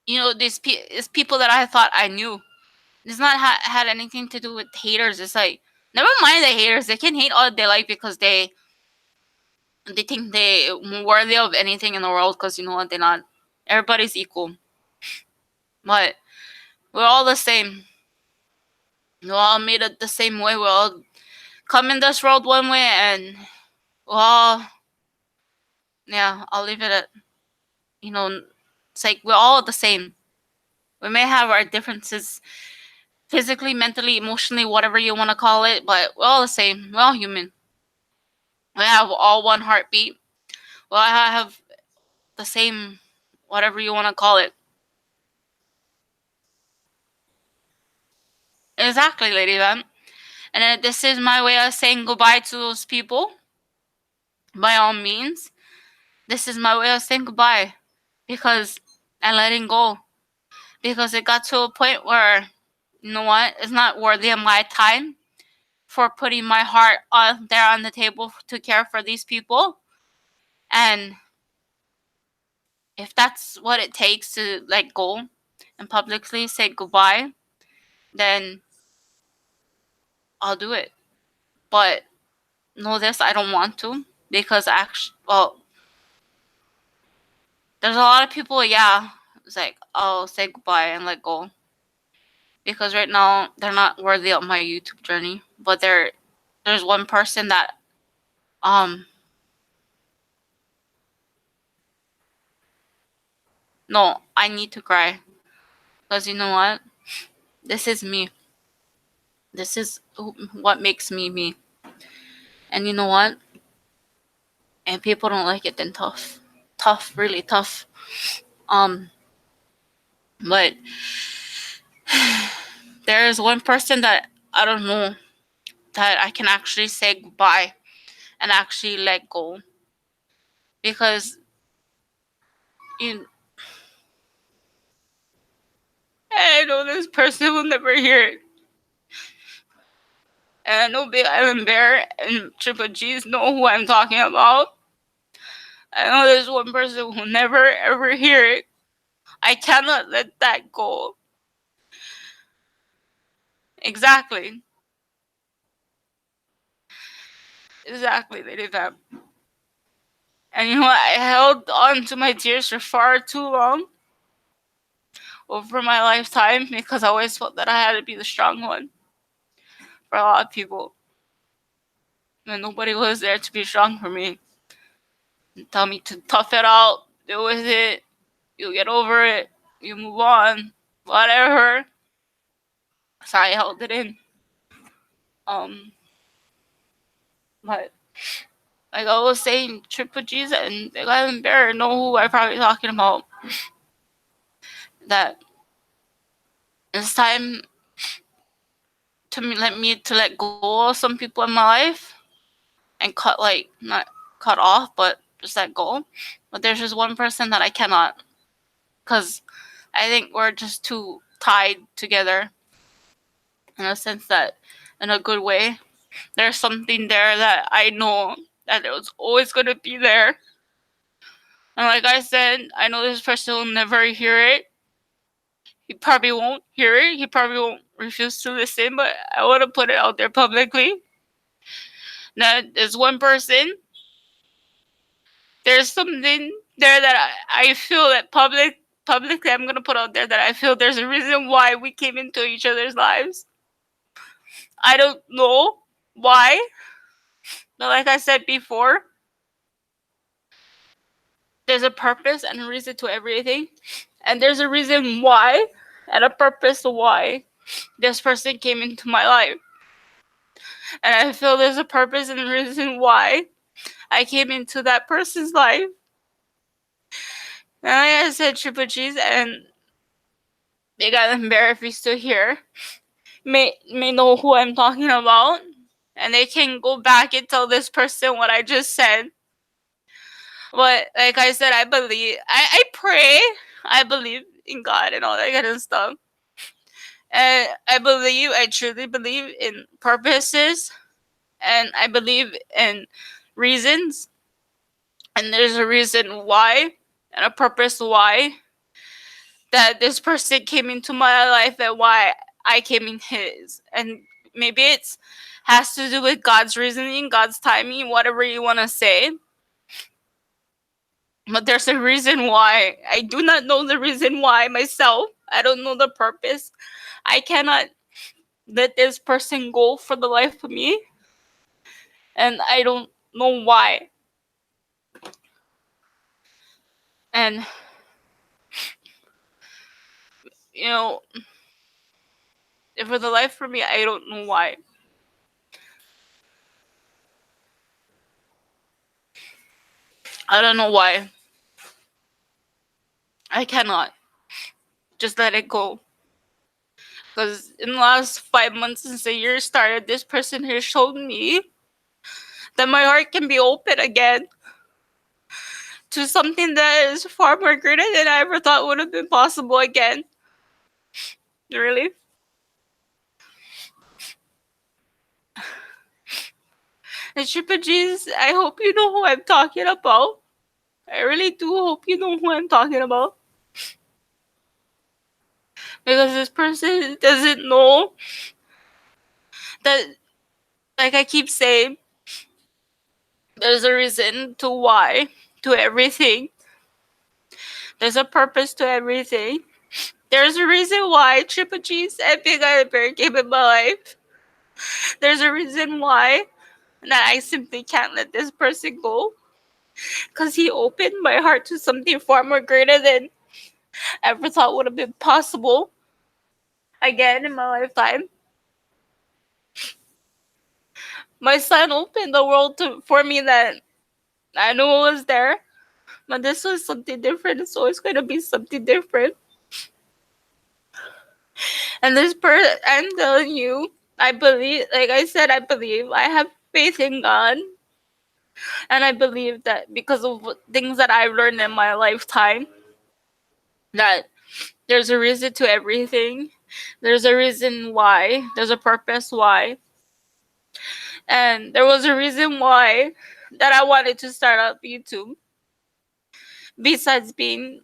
it's people that I thought I knew. It's not had anything to do with haters. It's like, never mind the haters. They can hate all they like because they think they worthy of anything in the world. Because you know what, they're not. Everybody's equal, but we're all the same. We're all made it the same way. We all come in this world one way, and well, yeah, I'll leave it at, it's like we're all the same. We may have our differences physically, mentally, emotionally, whatever you want to call it, but we're all the same. We're all human. We have all one heartbeat. Well, I have the same, whatever you want to call it. Exactly, Lady Van. And this is my way of saying goodbye to those people. By all means, this is my way of saying goodbye. Because, and letting go. Because it got to a point where, you know what, it's not worthy of my time for putting my heart on there on the table to care for these people. And if that's what it takes to let go and publicly say goodbye, then I'll do it. But know this, I don't want to, because actually, well, there's a lot of people, yeah, it's like, I'll say goodbye and let go. Because right now, they're not worthy of my YouTube journey. But there's one person that, um, no, I need to cry. Because you know what? This is me. This is what makes me me. And you know what? And people don't like it, then tough. Tough, really tough. Um, but there is one person that I don't know that I can actually say goodbye and actually let go. Because you, I know this person will never hear it. And I know Big Island Bear and Triple G's know who I'm talking about. I know there's one person who will never ever hear it. I cannot let that go. Exactly. Exactly, Lady Fam. And you know what? I held on to my tears for far too long over my lifetime because I always felt that I had to be the strong one for a lot of people. And nobody was there to be strong for me. And tell me to tough it out, deal with it, you'll get over it, you move on, whatever. So I held it in. Um, but like I was saying, Triple G's and Big Island Bear know who I'm probably talking about. That it's time to let go of some people in my life and cut, like, not cut off, but just let go. But there's just one person that I cannot, because I think we're just too tied together in a sense that, in a good way, there's something there that I know that it was always going to be there. And like I said, I know this person will never hear it. He probably won't hear it. He probably won't refuse to listen, but I want to put it out there publicly. That there's one person, there's something there that I feel that publicly I'm gonna put out there that I feel there's a reason why we came into each other's lives. I don't know why, but like I said before, there's a purpose and a reason to everything. And there's a reason why and a purpose why this person came into my life. And I feel there's a purpose and a reason why I came into that person's life. And like I said, Triple G's and Big Island Bear, if you're still here, may know who I'm talking about. And they can go back and tell this person what I just said. But like I said, I pray, I believe in God and all that kind of stuff. And I truly believe in purposes, and I believe in reasons. And there's a reason why and a purpose why that this person came into my life and why I came in his. And maybe it's has to do with God's reasoning, God's timing, whatever you want to say. But there's a reason why. I do not know the reason why myself. I don't know the purpose. I cannot let this person go for the life of me. And I don't know why. And, you know, for the life for me, I don't know why. I don't know why. I cannot just let it go. Because in the last 5 months since the year started, this person has shown me that my heart can be open again to something that is far more greater than I ever thought would have been possible again. Really. And Triple G's, I hope you know who I'm talking about. I really do hope you know who I'm talking about. Because this person doesn't know that, like I keep saying, there's a reason to why, to everything. There's a purpose to everything. There's a reason why Triple G's and Big Island Bear came in my life. There's a reason why that I simply can't let this person go. Because he opened my heart to something far more greater than I ever thought would have been possible again in my lifetime. My son opened the world for me that I knew it was there, but this was something different. It's always going to be something different. And I'm telling you, I believe, like I said, I believe. I have faith in God. And I believe that because of things that I've learned in my lifetime, that there's a reason to everything. There's a reason why. There's a purpose why. And there was a reason why that I wanted to start up YouTube, besides being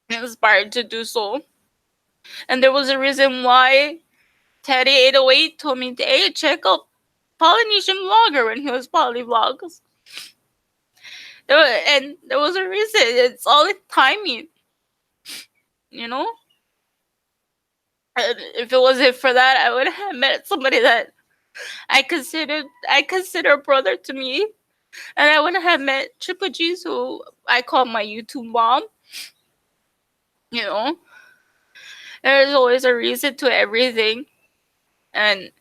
inspired to do so. And there was a reason why Teddy808 told me, hey, check out Polynesian Vlogger when he was Polyvlogs. And there was a reason. It's all timing, you know? And if it wasn't for that, I would have met somebody that I consider a brother to me. And I would have met Triple G's, who I call my YouTube mom. You know? There's always a reason to everything. And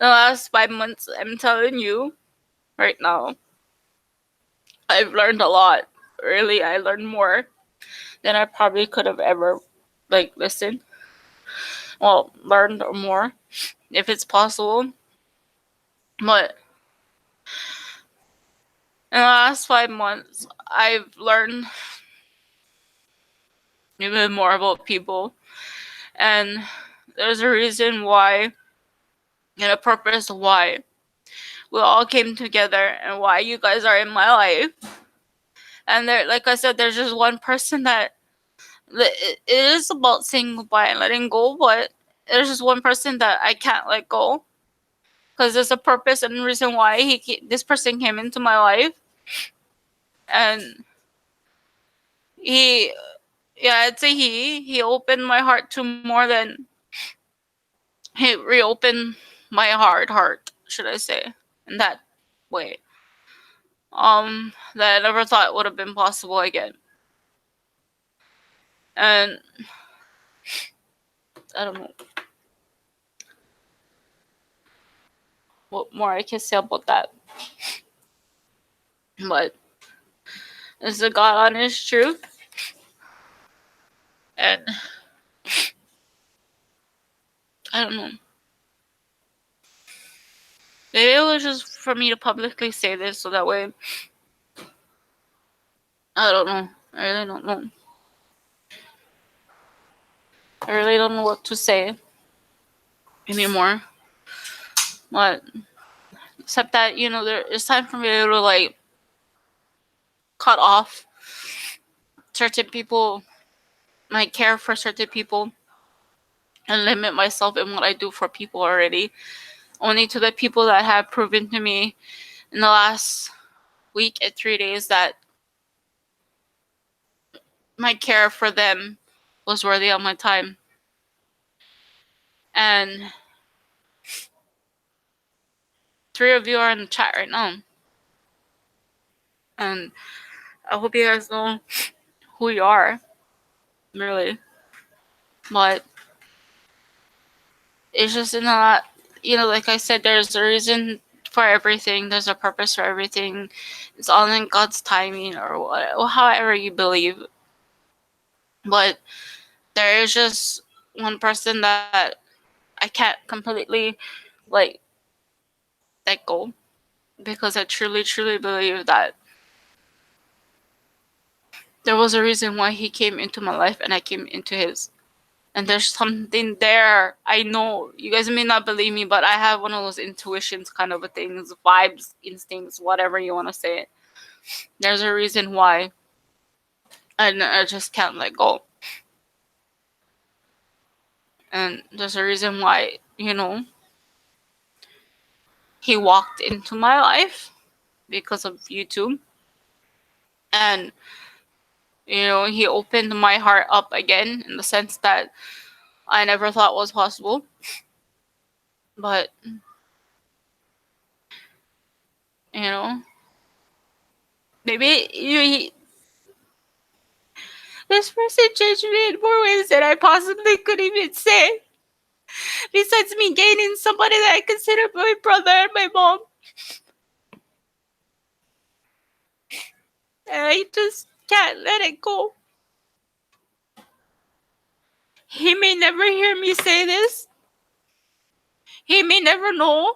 the last 5 months, I'm telling you, right now, I've learned a lot. Really, I learned more than I probably could have ever, like, listened. Well, learned more, if it's possible. But in the last 5 months, I've learned even more about people. And there's a reason why, and a purpose why we all came together and why you guys are in my life. And there, like I said, there's just one person that it is about saying goodbye and letting go, but there's just one person that I can't let go, because there's a purpose and reason why this person came into my life. And he, yeah, I'd say he opened my heart to more than he reopened my heart, should I say, in that way. That I never thought would have been possible again. And I don't know what more I can say about that. But it's the God honest truth. And I don't know. Maybe it was just for me to publicly say this so that way. I don't know. I really don't know. I really don't know what to say anymore. But except that, you know, it's time for me to like cut off certain people, my care for certain people, and limit myself in what I do for people already. Only to the people that have proven to me in the last week and 3 days that my care for them was worthy of my time. And 3 of you are in the chat right now. And I hope you guys know who you are, really. But it's just not, you know, like I said, there's a reason for everything. There's a purpose for everything. It's all in God's timing, or however you believe. But there is just one person that I can't completely, like, let go, because I truly, truly believe that there was a reason why he came into my life and I came into his. And there's something there. I know you guys may not believe me, but I have one of those intuitions kind of things, vibes, instincts, whatever you want to say it. There's a reason why, and I just can't let go. And there's a reason why, you know, he walked into my life because of YouTube. And, you know, he opened my heart up again in the sense that I never thought was possible. But, you know, maybe this person changed me in more ways than I possibly could even say. Besides me gaining somebody that I consider my brother and my mom. And I just can't let it go. He may never hear me say this. He may never know.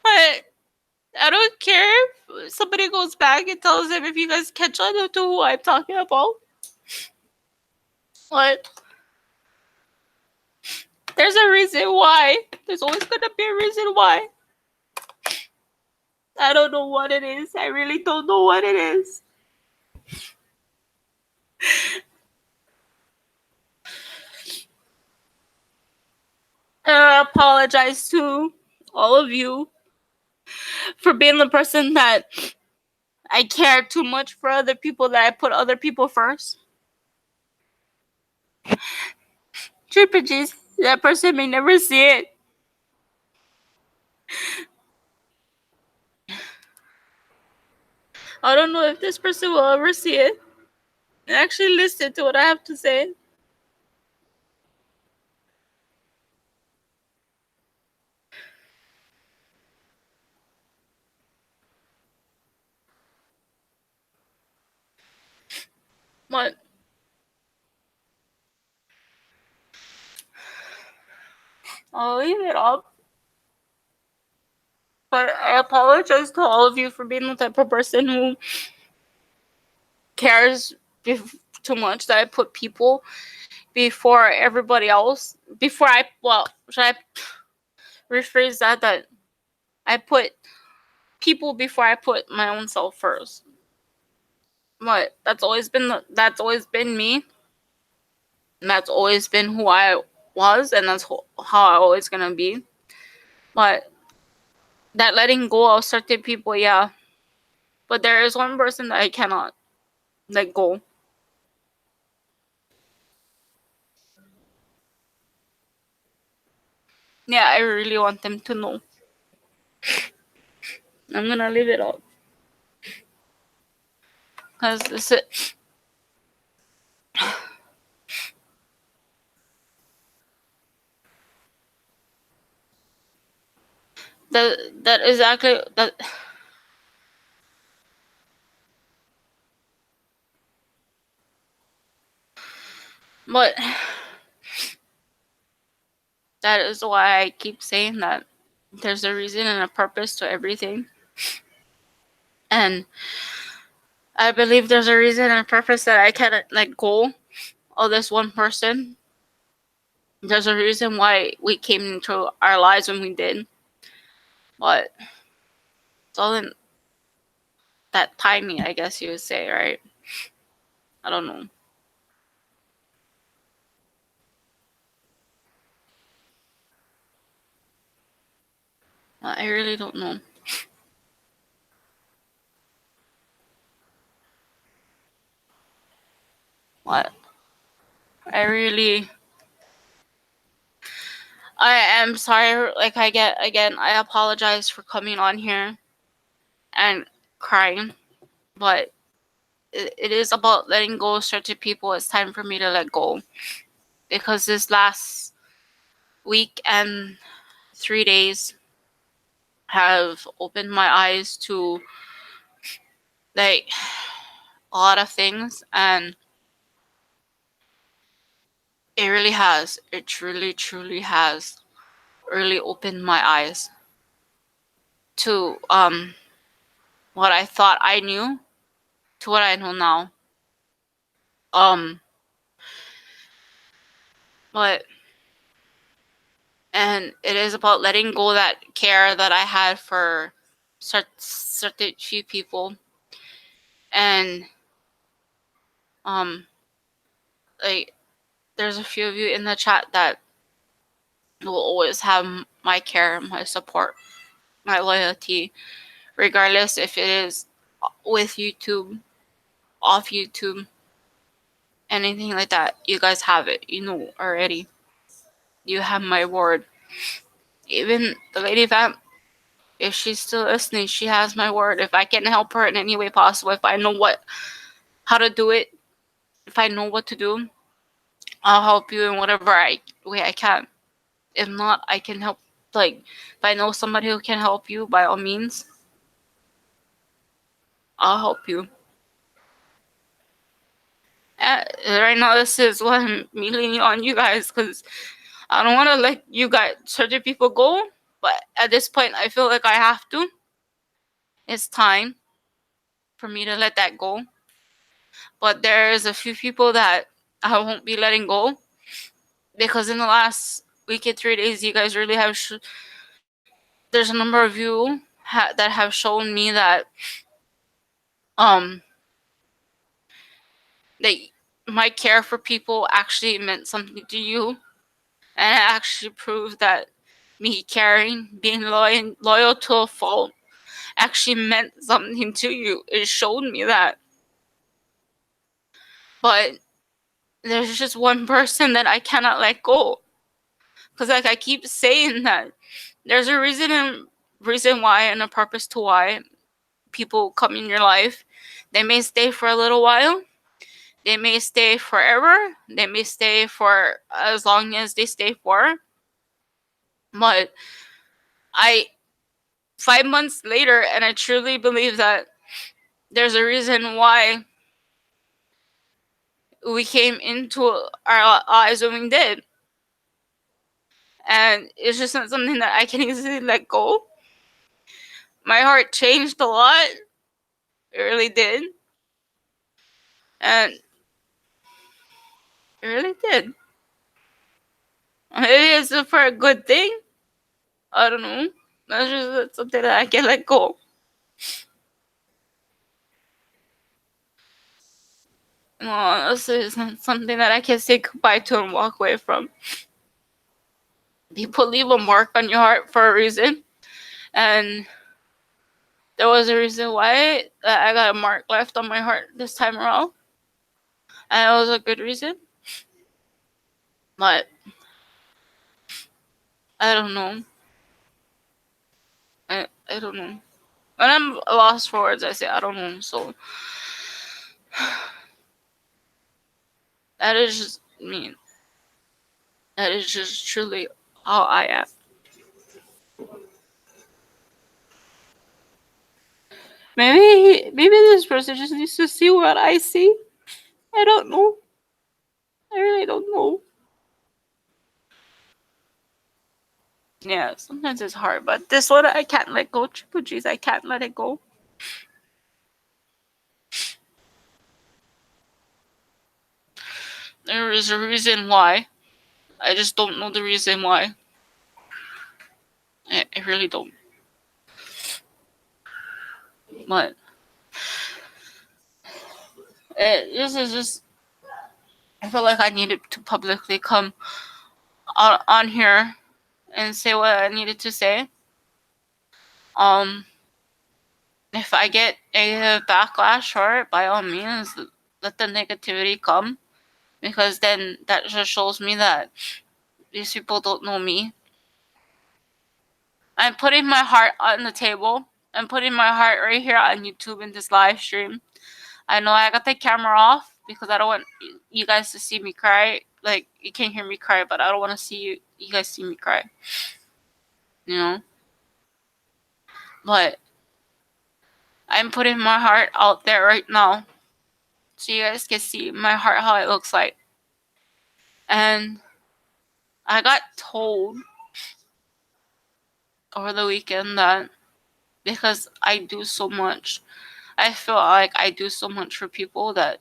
But I don't care if somebody goes back and tells him if you guys catch on to who I'm talking about. But there's a reason why. There's always gonna be a reason why. I don't know what it is. I really don't know what it is. And I apologize to all of you for being the person that I care too much for other people, that I put other people first. Triple G's, that person may never see it. I don't know if this person will ever see it and actually listen to what I have to say. But I'll leave it up. But I apologize to all of you for being the type of person who cares too much, that I put people before everybody else. Should I rephrase that? That I put people before I put my own self first. But that's always been me. And that's always been who I was, and that's how I always gonna be. But that letting go of certain people, yeah. But there is one person that I cannot let go. Yeah, I really want them to know. I'm gonna leave it up. Because that exactly that. But that is why I keep saying that there's a reason and a purpose to everything. And I believe there's a reason and a purpose that I can't let go of this one person. There's a reason why we came into our lives when we did. But it's all in that timing, I guess you would say, right? I don't know. I really don't know. What? I really. I am sorry. Like, I apologize for coming on here and crying. But it is about letting go of certain people. It's time for me to let go. Because this last week and 3 days have opened my eyes to, like, a lot of things, and it really has. It truly, truly has really opened my eyes to what I thought I knew to what I know now. Um, but and it is about letting go that care that I had for certain few people, and um, like, there's a few of you in the chat that will always have my care, my support, my loyalty, regardless if it is with YouTube, off YouTube, anything like that. You guys have it. You know already. You have my word. Even the lady Vamp, if she's still listening, she has my word. If I can help her in any way possible, if I know how to do it, if I know what to do, I'll help you in whatever way I can. If not, I can help. Like, if I know somebody who can help you, by all means, I'll help you. Right now, this is what I'm leaning on you guys, because I don't want to let you guys, certain people go, but at this point, I feel like I have to. It's time for me to let that go. But there's a few people that I won't be letting go, because in the last week and 3 days, you guys really have. There's a number of you that have shown me that um that my care for people actually meant something to you, and it actually proved that me caring, being loyal to a fault, actually meant something to you. It showed me that. But there's just one person that I cannot let go. Because like I keep saying that there's a reason why and a purpose to why people come in your life. They may stay for a little while. They may stay forever. They may stay for as long as they stay for. But I 5 months later, and I truly believe that there's a reason why we came into our lives when we did. And it's just not something that I can easily let go. My heart changed a lot. It really did. And it really did. Maybe it's for a good thing. I don't know. That's just something that I can let go. Well, this is something that I can say goodbye to and walk away from. People leave a mark on your heart for a reason. And there was a reason why I got a mark left on my heart this time around. And it was a good reason. But I don't know. I don't know. When I'm lost for words, I say I don't know. So that is just me. That is just truly how I am. Maybe this person just needs to see what I see. I don't know. I really don't know. Yeah, sometimes it's hard, but this one I can't let go. Triple G's, I can't let it go. There is a reason why. I just don't know the reason why. I really don't. But this is just. I feel like I needed to publicly come on here and say what I needed to say. If I get a backlash for it, by all means, let the negativity come, because then that just shows me that these people don't know me. I'm putting my heart on the table. I'm putting my heart right here on YouTube in this live stream. I know I got the camera off because I don't want you guys to see me cry. Like, you can't hear me cry, but I don't want to see you guys see me cry. You know? But I'm putting my heart out there right now so you guys can see my heart, how it looks like. And I got told over the weekend that because I do so much, I feel like I do so much for people that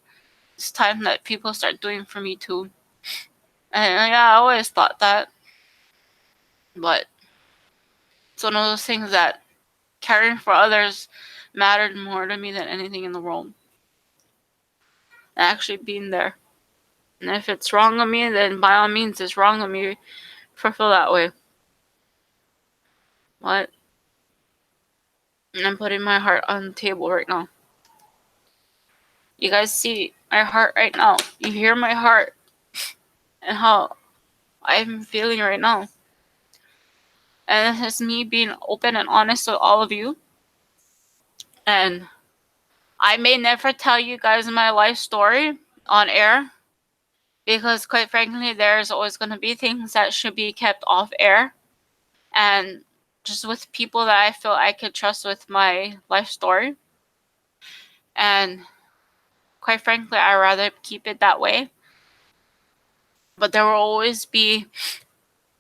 it's time that people start doing for me too. And yeah, I always thought that. But it's one of those things that caring for others mattered more to me than anything in the world. And actually being there. And if it's wrong of me, then by all means it's wrong of me for feel that way. But I'm putting my heart on the table right now. You guys see my heart right now. You hear my heart and how I'm feeling right now. And it's me being open and honest with all of you. And I may never tell you guys my life story on air. because quite frankly, there's always going to be things that should be kept off air, and just with people that I feel I could trust with my life story. And quite frankly, I'd rather keep it that way. But there will always be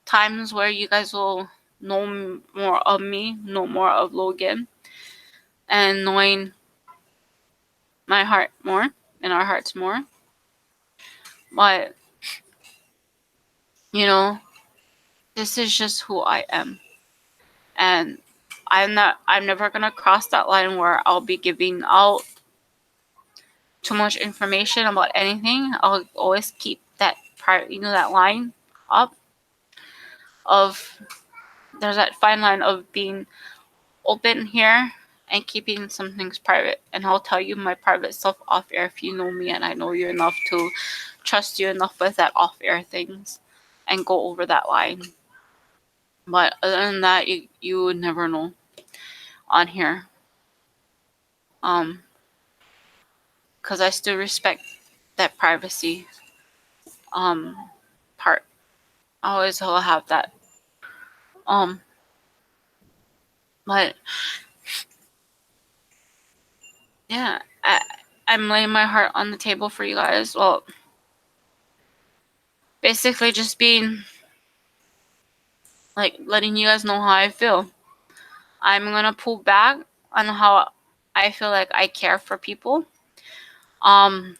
times where you guys will know more of me, know more of Logan, and knowing my heart more and our hearts more. But, you know, this is just who I am. And I'm never gonna cross that line where I'll be giving out too much information about anything. I'll always keep that part, that line up of, there's that fine line of being open here and keeping some things private. And I'll tell you my private stuff off air if you know me and I know you enough to trust you enough with that off air things and go over that line. But other than that, you would never know on here. Because I still respect that privacy part. I always will have that. But yeah, I'm laying my heart on the table for you guys. Well, basically just being like letting you guys know how I feel. I'm gonna pull back on how I feel like I care for people. I'm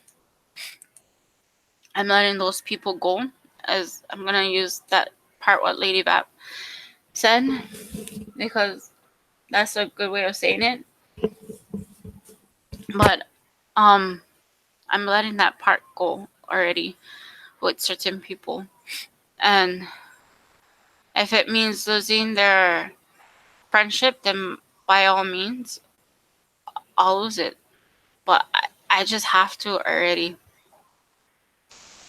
letting those people go, as I'm gonna use that part what Lady Vap said, because that's a good way of saying it. But I'm letting that part go already with certain people. And if it means losing their friendship, then by all means, I'll lose it. But I just have to already.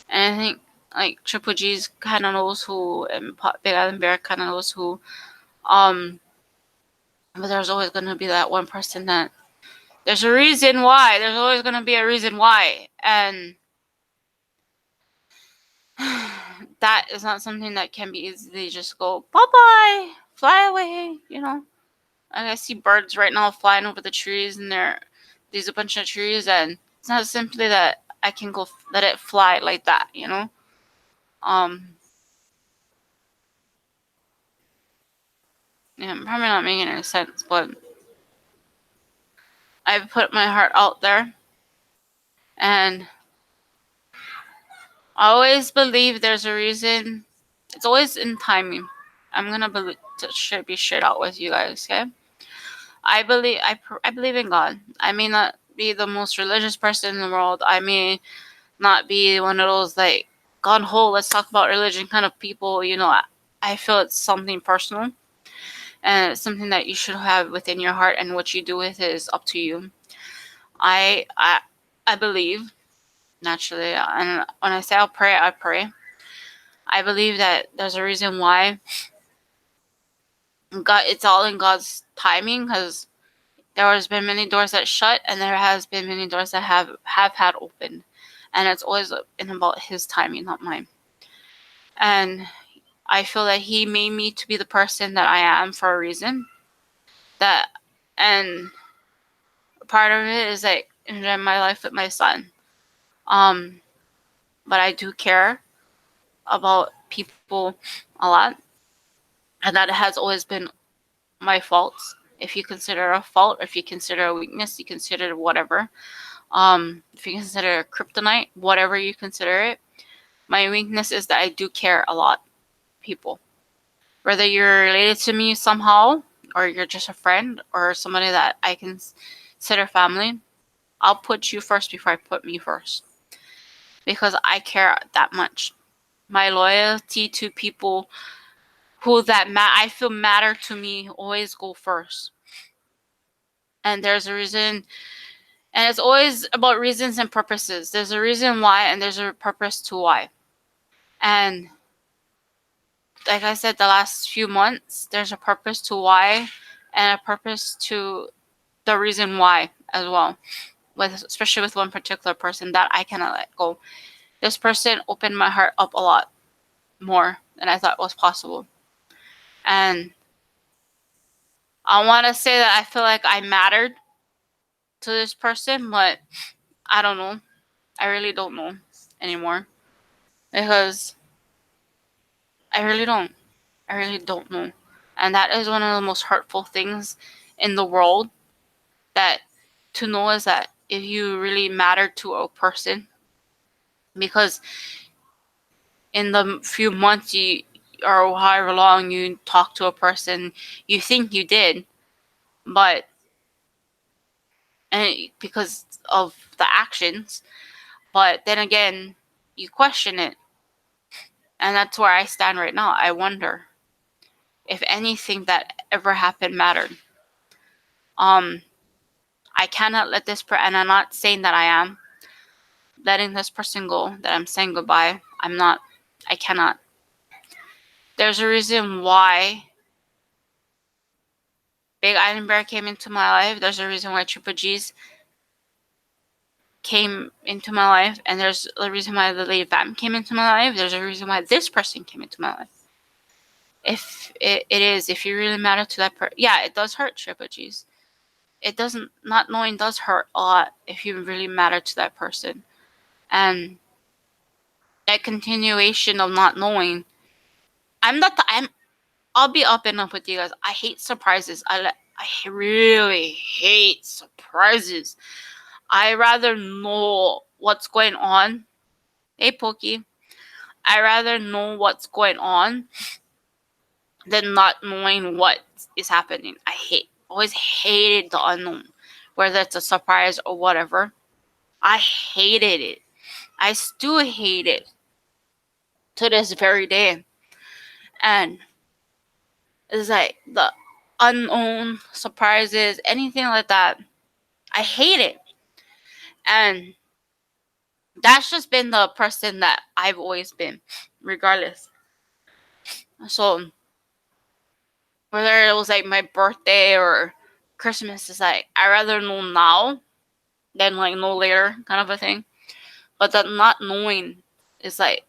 And I think like Triple G's kind of knows who, and Big Island Bear kind of knows who. But there's always going to be that one person that there's a reason why. There's always going to be a reason why. And that is not something that can be easily just go, bye-bye, fly away, I see birds right now flying over the trees, and there's a bunch of trees, and it's not simply that I can go let it fly like that, Yeah, I'm probably not making any sense, but I've put my heart out there, and I always believe there's a reason. It's always in timing. I'm gonna be straight out with you guys, okay? I believe in God. I may not be the most religious person in the world. I may not be one of those like gone whole, let's talk about religion kind of people. I feel it's something personal, and it's something that you should have within your heart, and what you do with it is up to you. I believe naturally, and when I say I'll pray, I pray. I believe that there's a reason why God. It's all in God's timing, because there has been many doors that shut, and there has been many doors that have had opened, and it's always been about His timing, not mine. And I feel that He made me to be the person that I am for a reason. And part of it is like enjoying my life with my son. But I do care about people a lot, and that has always been my faults. If you consider a fault, or if you consider a weakness, you consider whatever. If you consider a kryptonite, whatever you consider it, my weakness is that I do care a lot, people. Whether you're related to me somehow, or you're just a friend, or somebody that I consider family, I'll put you first before I put me first, because I care that much. My loyalty to people who I feel matter to me always go first. And there's a reason, and it's always about reasons and purposes. There's a reason why, and there's a purpose to why. And like I said, the last few months, there's a purpose to why, and a purpose to the reason why as well. Especially with one particular person that I cannot let go. this person opened my heart up a lot more than I thought was possible. And I want to say that I feel like I mattered to this person, but I don't know. I really don't know anymore because I really don't. I really don't know. And that is one of the most hurtful things in the world, that to know is that if you really matter to a person, because in the few months you or however long you talk to a person, you think you did, but and because of the actions, but then again you question it. And that's where I stand right now. I wonder if anything that ever happened mattered. um I cannot let this and I'm not saying that I am letting this person go, that I'm saying goodbye. I'm not. I cannot. There's a reason why Big Island Bear came into my life. There's a reason why Triple G's came into my life, and there's a reason why the Lady Vamp came into my life. There's a reason why this person came into my life. If it is, if you really matter to that person, yeah, it does hurt, Triple G's. It doesn't, not knowing does hurt a lot if you really matter to that person. And that continuation of not knowing, I'll be up and up with you guys. I hate surprises. I really hate surprises. I rather know what's going on. Hey, Pokey. I rather know what's going on than not knowing what is happening. Always hated the unknown, whether it's a surprise or whatever. I hated it. I still hate it to this very day. And it's like the unknown surprises, anything like that. I hate it. And that's just been the person that I've always been, regardless. So whether it was like my birthday or Christmas, is like I rather know now than like know later, kind of a thing. But that not knowing is like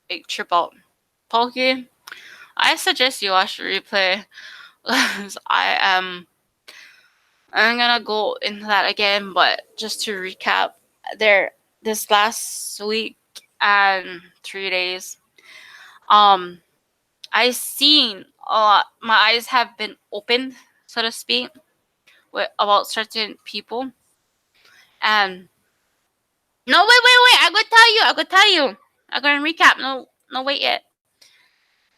a trip out. Pokey, I suggest you watch the replay. I'm gonna go into that again, but just to recap, there this last week and 3 days, um, I seen a lot. My eyes have been opened, so to speak, with about certain people. And no, wait! I could tell you. I'm gonna recap. No, wait yet.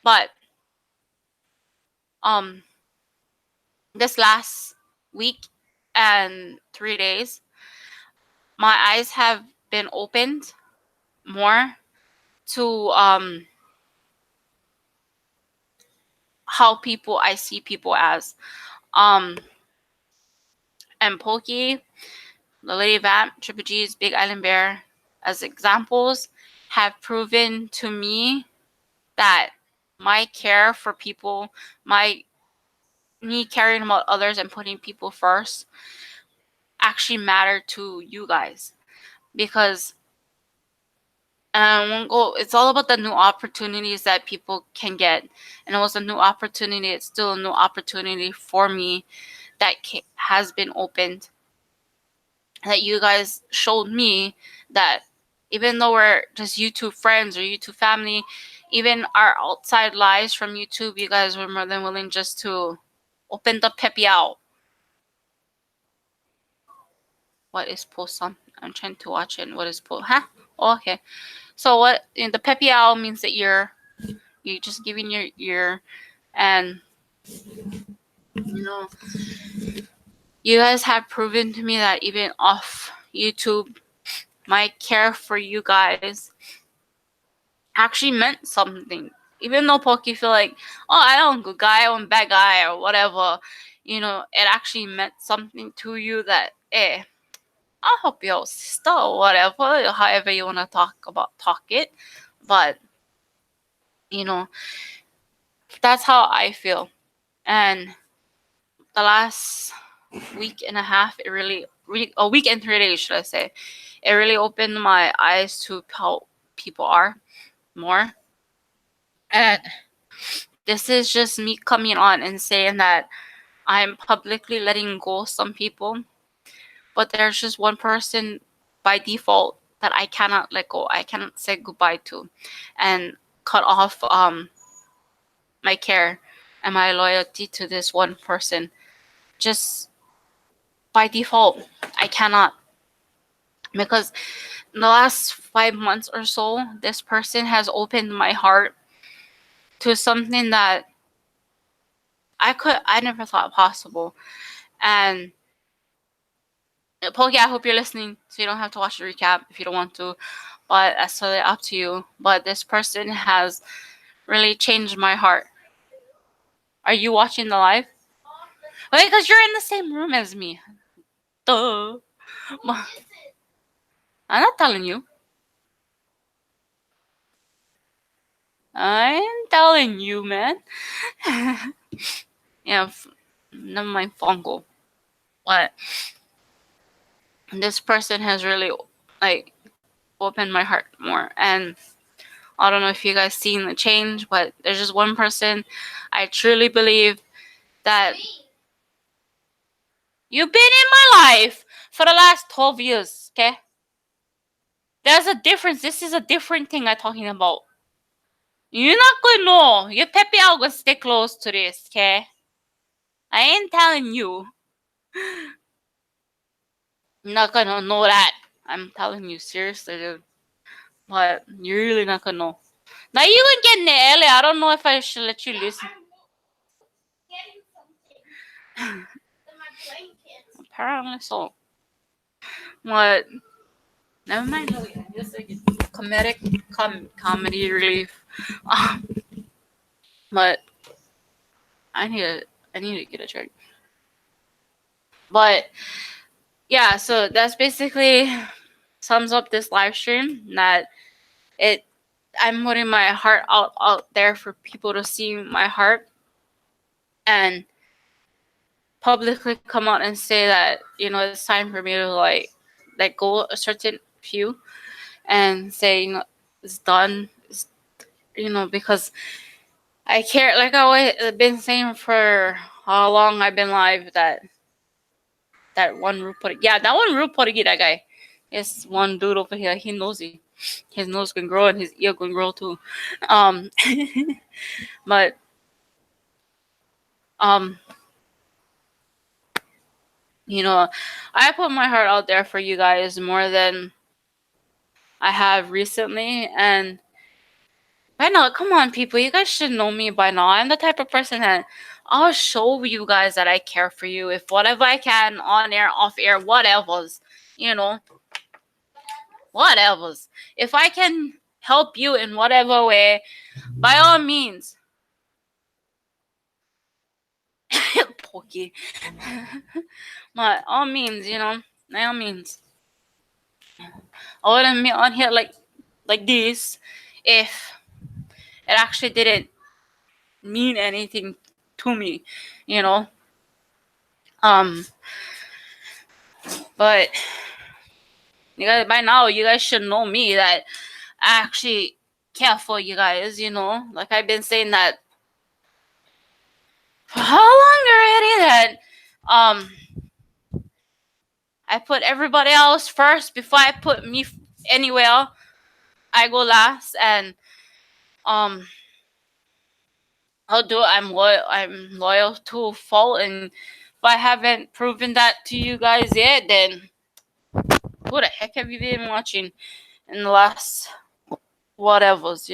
But um, this last week and 3 days, my eyes have been opened more to how I see people as. Um, and Pokey, the Lady Vamp, Triple G's, Big Island Bear, as examples, have proven to me that my care for people, me caring about others and putting people first, actually matter to you guys. Because it's all about the new opportunities that people can get. And it was a new opportunity. It's still a new opportunity for me that has been opened. That you guys showed me that even though we're just YouTube friends or YouTube family, even our outside lives from YouTube, you guys were more than willing just to open the peppy out. What is post on? I'm trying to watch it. What is post? Huh? Oh, okay. So what in the peppy owl means that you're just giving your ear, and you know, you guys have proven to me that even off YouTube, my care for you guys actually meant something. Even though Pokey feel like, oh, I am good guy, I'm bad guy, or whatever, it actually meant something to you that, I'll help you out, sister, or whatever, however you want to talk it. But, that's how I feel. And the last week and a half, a week and 3 days, should I say, it really opened my eyes to how people are more. And this is just me coming on and saying that I'm publicly letting go some people, but there's just one person by default that I cannot let go. I cannot say goodbye to, and cut off my care and my loyalty to this one person. Just by default, I cannot, because in the last 5 months or so, this person has opened my heart to something that I never thought possible. And Pokey, I hope you're listening, so you don't have to watch the recap if you don't want to. But that's totally up to you. But this person has really changed my heart. Are you watching the live? Wait, because you're in the same room as me. Duh. I'm not telling you. I'm telling you, man. Yeah, never mind, Funko. But this person has really, like, opened my heart more. And I don't know if you guys seen the change, but there's just one person I truly believe that you've been in my life for the last 12 years, okay? There's a difference. This is a different thing I'm talking about. You're not gonna know. You Pepe, I'm gonna stay close to this, okay? I ain't telling you. You're not gonna know that. I'm telling you, seriously, dude. But you're really not gonna know. Now you can get in early. I don't know if I should let you listen. Apparently so. What? Never mind. Just like comedy relief. But I need to get a drink. But yeah, so that's basically sums up this live stream. That it I'm putting my heart out there for people to see my heart and publicly come out and say that, it's time for me to like let go a certain few and say, it's done. Because I care, like I always been saying for how long I've been live, that one that one Rupori, that guy. It's one dude over here. He nosy. His nose can grow and his ear can grow too. Um, but um, I put my heart out there for you guys more than I have recently, and by now, come on, people, you guys should know me by now. I'm the type of person that I'll show you guys that I care for you. If whatever I can, on air, off air, whatever's, whatever's. If I can help you in whatever way, by all means. Pokey. By all means, by all means. I wouldn't be on here like this if it actually didn't mean anything to me, you know. But you guys, by now, you guys should know me that I actually care for you guys, Like I've been saying that for how long already, that I put everybody else first before I put me anywhere. I go last, and I'm loyal. I'm loyal to a fault, and if I haven't proven that to you guys yet, then who the heck have you been watching in the last whatevers?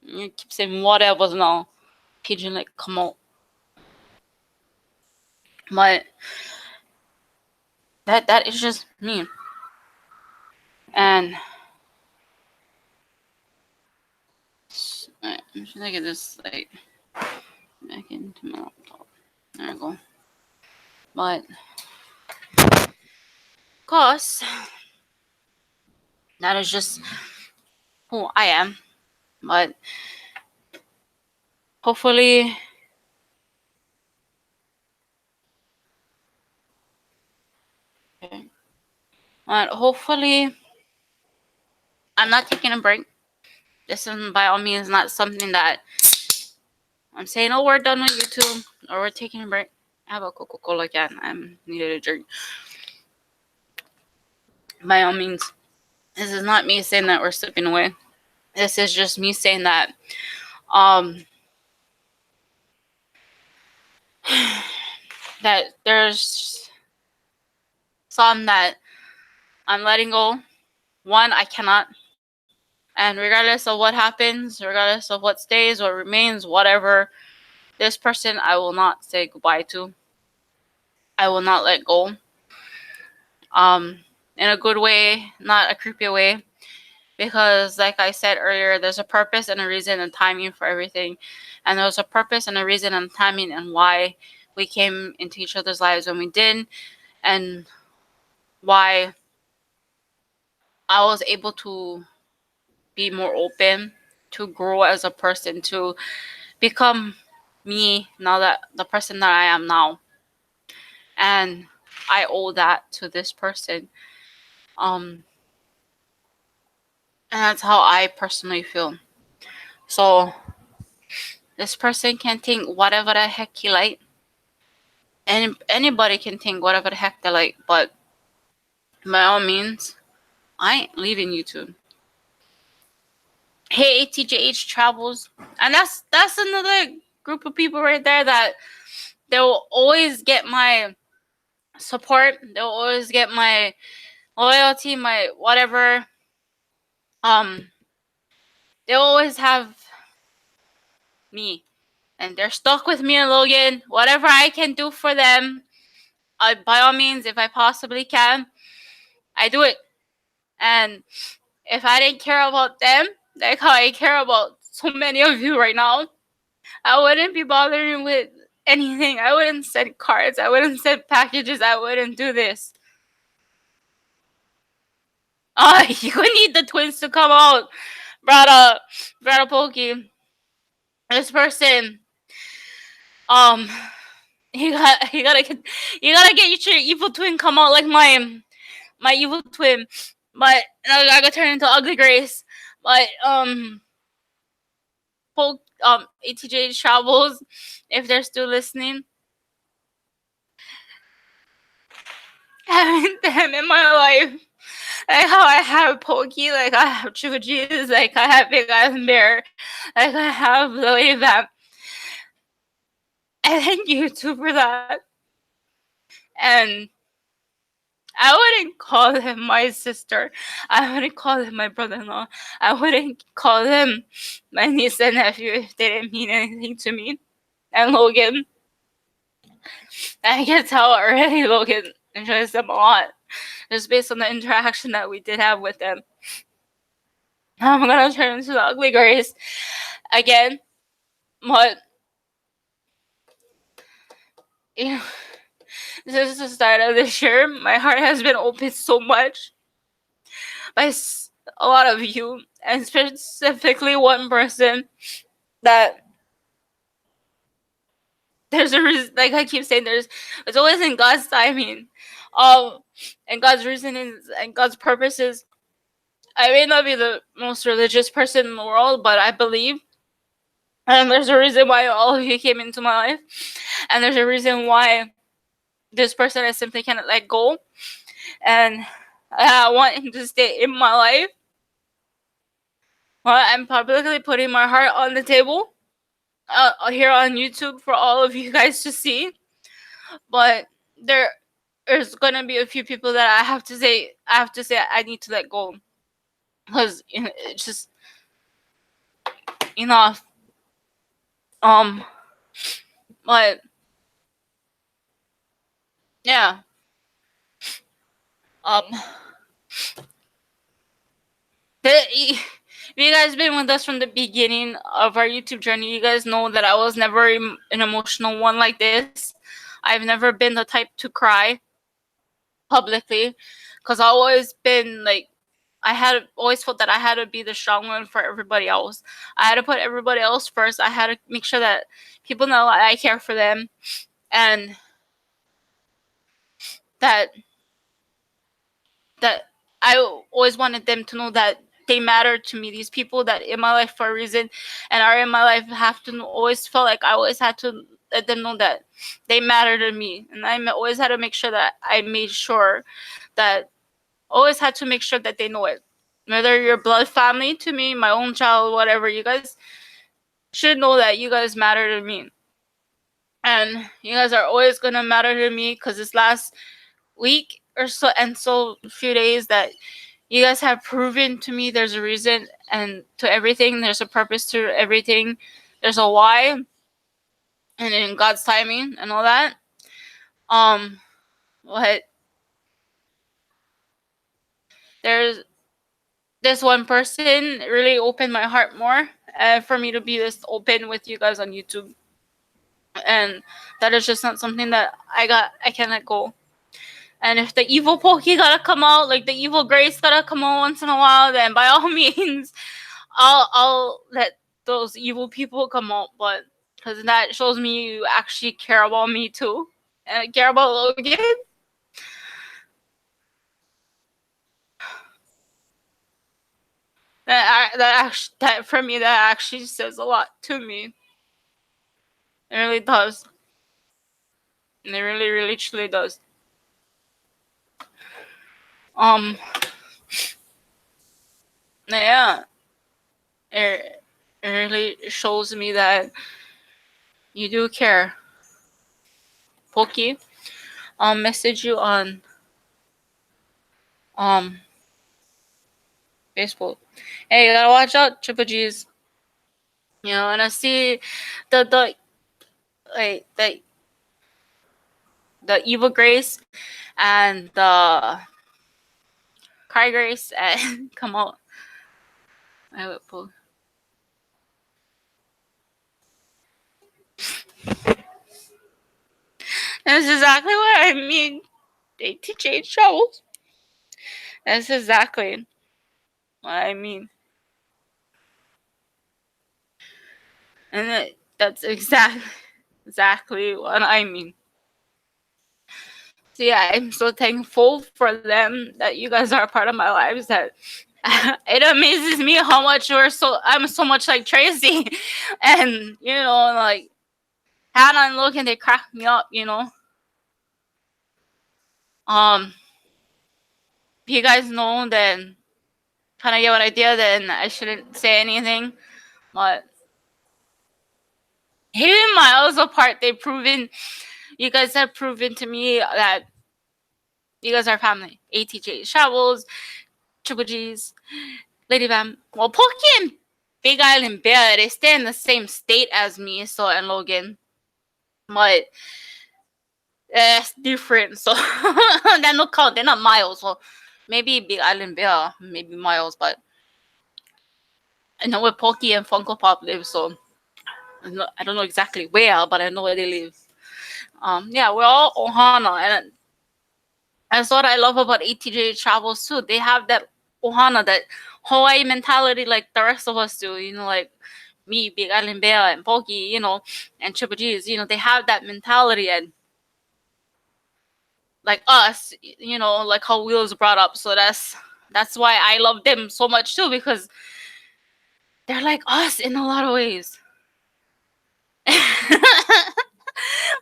You keep saying whatevers now. Pigeon, like, come on. But that is just me. And I'm just gonna get this like back into my laptop. There we go. But of course, that is just who I am. But hopefully And hopefully, I'm not taking a break. This is by all means not something that I'm saying, oh, we're done with YouTube or we're taking a break. I have a Coca Cola can. I'm needed a drink. By all means, this is not me saying that we're slipping away. This is just me saying that um that there's some that I'm letting go. One, I cannot. And regardless of what happens, regardless of what stays or remains, whatever, this person I will not say goodbye to. I will not let go. Um, in a good way, not a creepy way. Because, like I said earlier, there's a purpose and a reason and timing for everything. And there's a purpose and a reason and timing and why we came into each other's lives when we did, and why I was able to be more open, to grow as a person, to become me now, that the person that I am now. And I owe that to this person. Um, and that's how I personally feel. So this person can think whatever the heck he like. And anybody can think whatever the heck they like, but by all means, I ain't leaving YouTube. Hey, ATJH Travels, and that's another group of people right there that they will always get my support. They'll always get my loyalty, my whatever. Um, they always have me, and they're stuck with me and Logan. Whatever I can do for them, by all means, if I possibly can, I do it. And if I didn't care about them, like how I care about so many of you right now, I wouldn't be bothering with anything. I wouldn't send cards. I wouldn't send packages. I wouldn't do this. You need the twins to come out, brother Pokey. This person, um, you gotta get your evil twin come out like my evil twin, but I got turned into Ugly Grace. But ATJ Travels, if they're still listening, having them in my life, like how I have Pokey, like I have Chuji's, like I have Big Eyes and Bear, like I have Lily Vamp. I thank you too for that. And I wouldn't call him my sister. I wouldn't call him my brother-in-law. I wouldn't call him my niece and nephew if they didn't mean anything to me. And Logan, I can tell already Logan enjoys them a lot, just based on the interaction that we did have with them. I'm gonna turn into the Ugly Grace again, but you know, since the start of this year, my heart has been opened so much by a lot of you, and specifically one person that there's a reason. Like I keep saying, it's always in God's timing, and God's reasonings and God's purposes. I may not be the most religious person in the world, but I believe. And there's a reason why all of you came into my life. And there's a reason why this person I simply cannot let go. And I want him to stay in my life. Well, I'm publicly putting my heart on the table here on YouTube for all of you guys to see. But there's gonna be a few people that I have to say I need to let go, because it's just enough. But yeah, um, if you guys been with us from the beginning of our YouTube journey, you guys know that I was never an emotional one like this. I've never been the type to cry publicly, because I've always been like, I had always felt that I had to be the strong one for everybody else. I had to put everybody else first. I had to make sure that people know I care for them, and that that I always wanted them to know that they matter to me. These people that in my life for a reason and are in my life have to always feel like I always had to let them know that they matter to me, and I always had to make sure that I made sure that always had to make sure that they know it. Whether you're blood family to me, my own child, whatever, you guys should know that you guys matter to me. And you guys are always gonna matter to me because this last week or so and so few days that you guys have proven to me there's a reason and to everything. There's a purpose to everything. There's a why and in God's timing and all that. Um, but there's this one person really opened my heart more for me to be this open with you guys on YouTube. And that is just not something that I can let go. And if the evil Pokey gotta come out, like the evil Grace gotta come out once in a while, then by all means, I'll let those evil people come out. But because that shows me you actually care about me too, and care about Logan. That for me that actually says a lot to me. It really does. And it really, really, truly does. Um, yeah, it really shows me that you do care. Pokey, I'll message you on um Facebook. Hey, you gotta watch out, Triple G's. You know, and I see the like the evil Grace and the Cry Grace and come out. I would pull. That's exactly what I mean. They teach age troubles. That's exactly what I mean. And that's exactly what I mean. So yeah, I'm so thankful for them that you guys are a part of my lives. That it amazes me how much I'm so much like Tracy, and you know like Hannah and Logan, they crack me up. You know, if you guys know, then kind of get what idea. Then I shouldn't say anything, but even miles apart, they've proven. You guys have proven to me that you guys are family. ATJ Travels, Triple G's, Lady Bam. Well, Pokey and Big Island Bear, they stay in the same state as me, so and Logan. But it's different, so that no count. They're not miles, so maybe Big Island Bear, maybe miles, but I know where Pokey and Funko Pop live, so I don't know exactly where, but I know where they live. Yeah, we're all Ohana, and that's what I love about ATJ Travels too. They have that Ohana, that Hawaii mentality, like the rest of us do. You know, like me, Big Island Bear, and Pokey, you know, and Triple G's. You know, they have that mentality, and like us, you know, like how Will's brought up. So that's why I love them so much too, because they're like us in a lot of ways.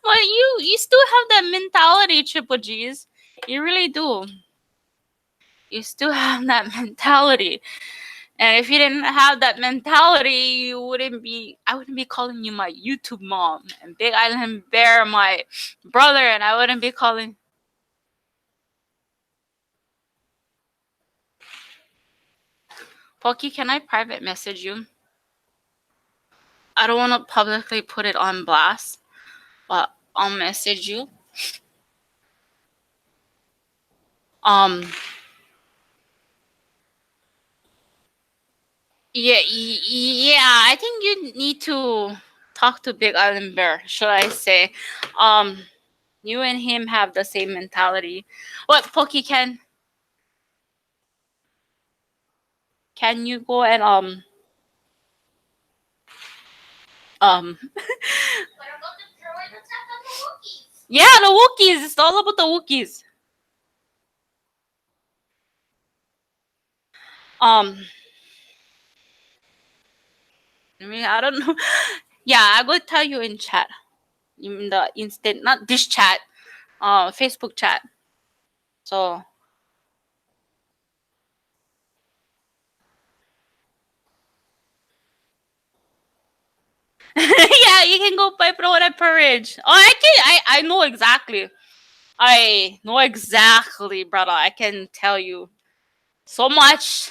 But you still have that mentality, Triple G's. You really do. You still have that mentality. And if you didn't have that mentality, I wouldn't be calling you my YouTube mom, and Big Island Bear my brother, and I wouldn't be calling. Pokey, can I private message you? I don't want to publicly put it on blast, but I'll message you. Um, yeah, I think you need to talk to Big Island Bear, should I say. Um, you and him have the same mentality. What, Pokey, can you go and um yeah, the Wookiees. It's all about the Wookiees. Um, I mean, I don't know. Yeah, I will tell you in chat, in the instant, not this chat, Facebook chat. So yeah, you can go by Pro and Porridge. Oh, I know exactly. I know exactly, brother. I can tell you so much,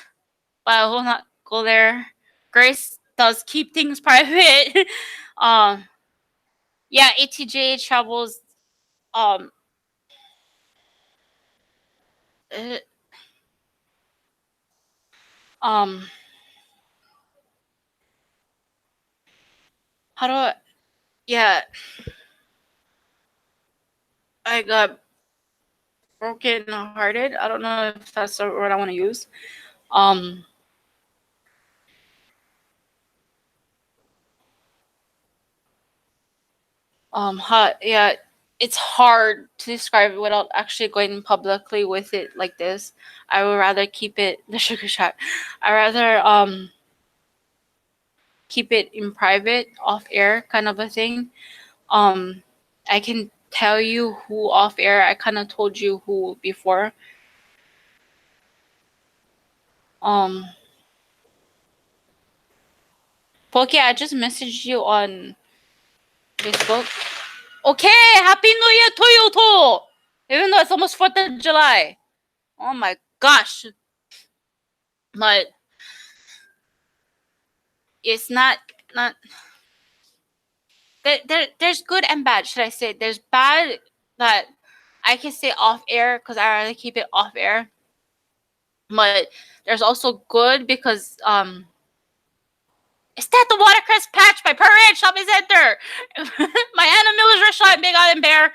but I will not go there. Grace does keep things private. um, yeah, ATJ travels. Um, uh, um, how do I? Yeah, I got broken hearted. I don't know if that's the word I want to use. Um, yeah, it's hard to describe it without actually going publicly with it like this. I would rather keep it the sugar shot. I rather keep it in private, off air kind of a thing. Um, I can tell you who off air. I kind of told you who before. Um, Poki, I just messaged you on Facebook. Okay, Happy New Year to you too. Even though it's almost 4th of July. Oh my gosh. But it's not there's good and bad, should I say. There's bad that I can say off air because I rather keep it off air. But there's also good because is that the watercress patch by Parade Shopping Center? My Anna Miller's restaurant, Big Island Bear.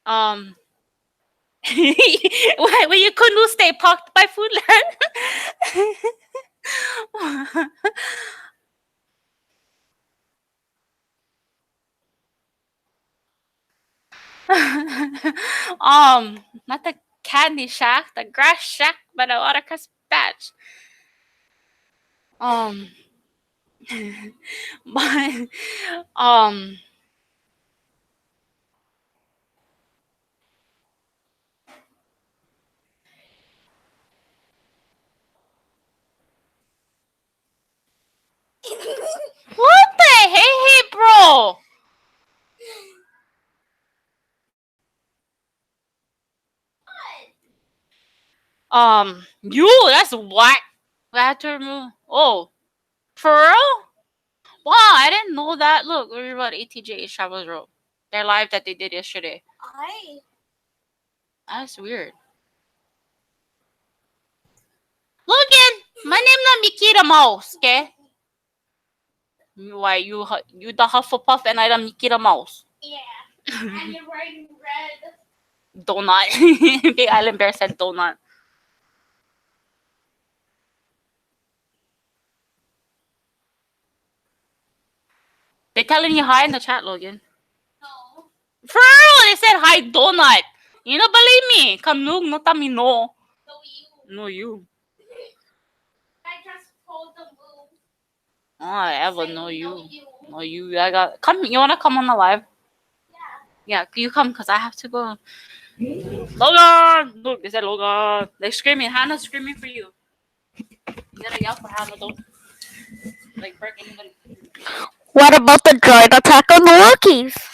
Um when you couldn't stay pocked by Foodland. Not the candy shack, the grass shack by the watercress patch. Um but um what the hey bro? You that's whack. We had to remove. Oh, for real? Wow, I didn't know that. Look, we're about ATJ Travelers Road. Their live that they did yesterday. That's weird. Logan, my name not Mickey the Mouse, okay? Why you the Hufflepuff and I the Mickey the Mouse? And you're wearing red. Donut. Big Island Bear said donut. They telling you hi in the chat, Logan. No. For real, they said hi donut. You don't believe me? Come no, no tell me no. No, you. No you. I just told the move. Oh, I ever Say know no, you. you. No you. I got come. You wanna come on the live? Yeah. Yeah, you come because I have to go. Logan! Look, they said Logan. They're screaming. Hannah's screaming for you. You gotta yell for Hannah, don't like break anybody. What about the droid attack on the Wookiees?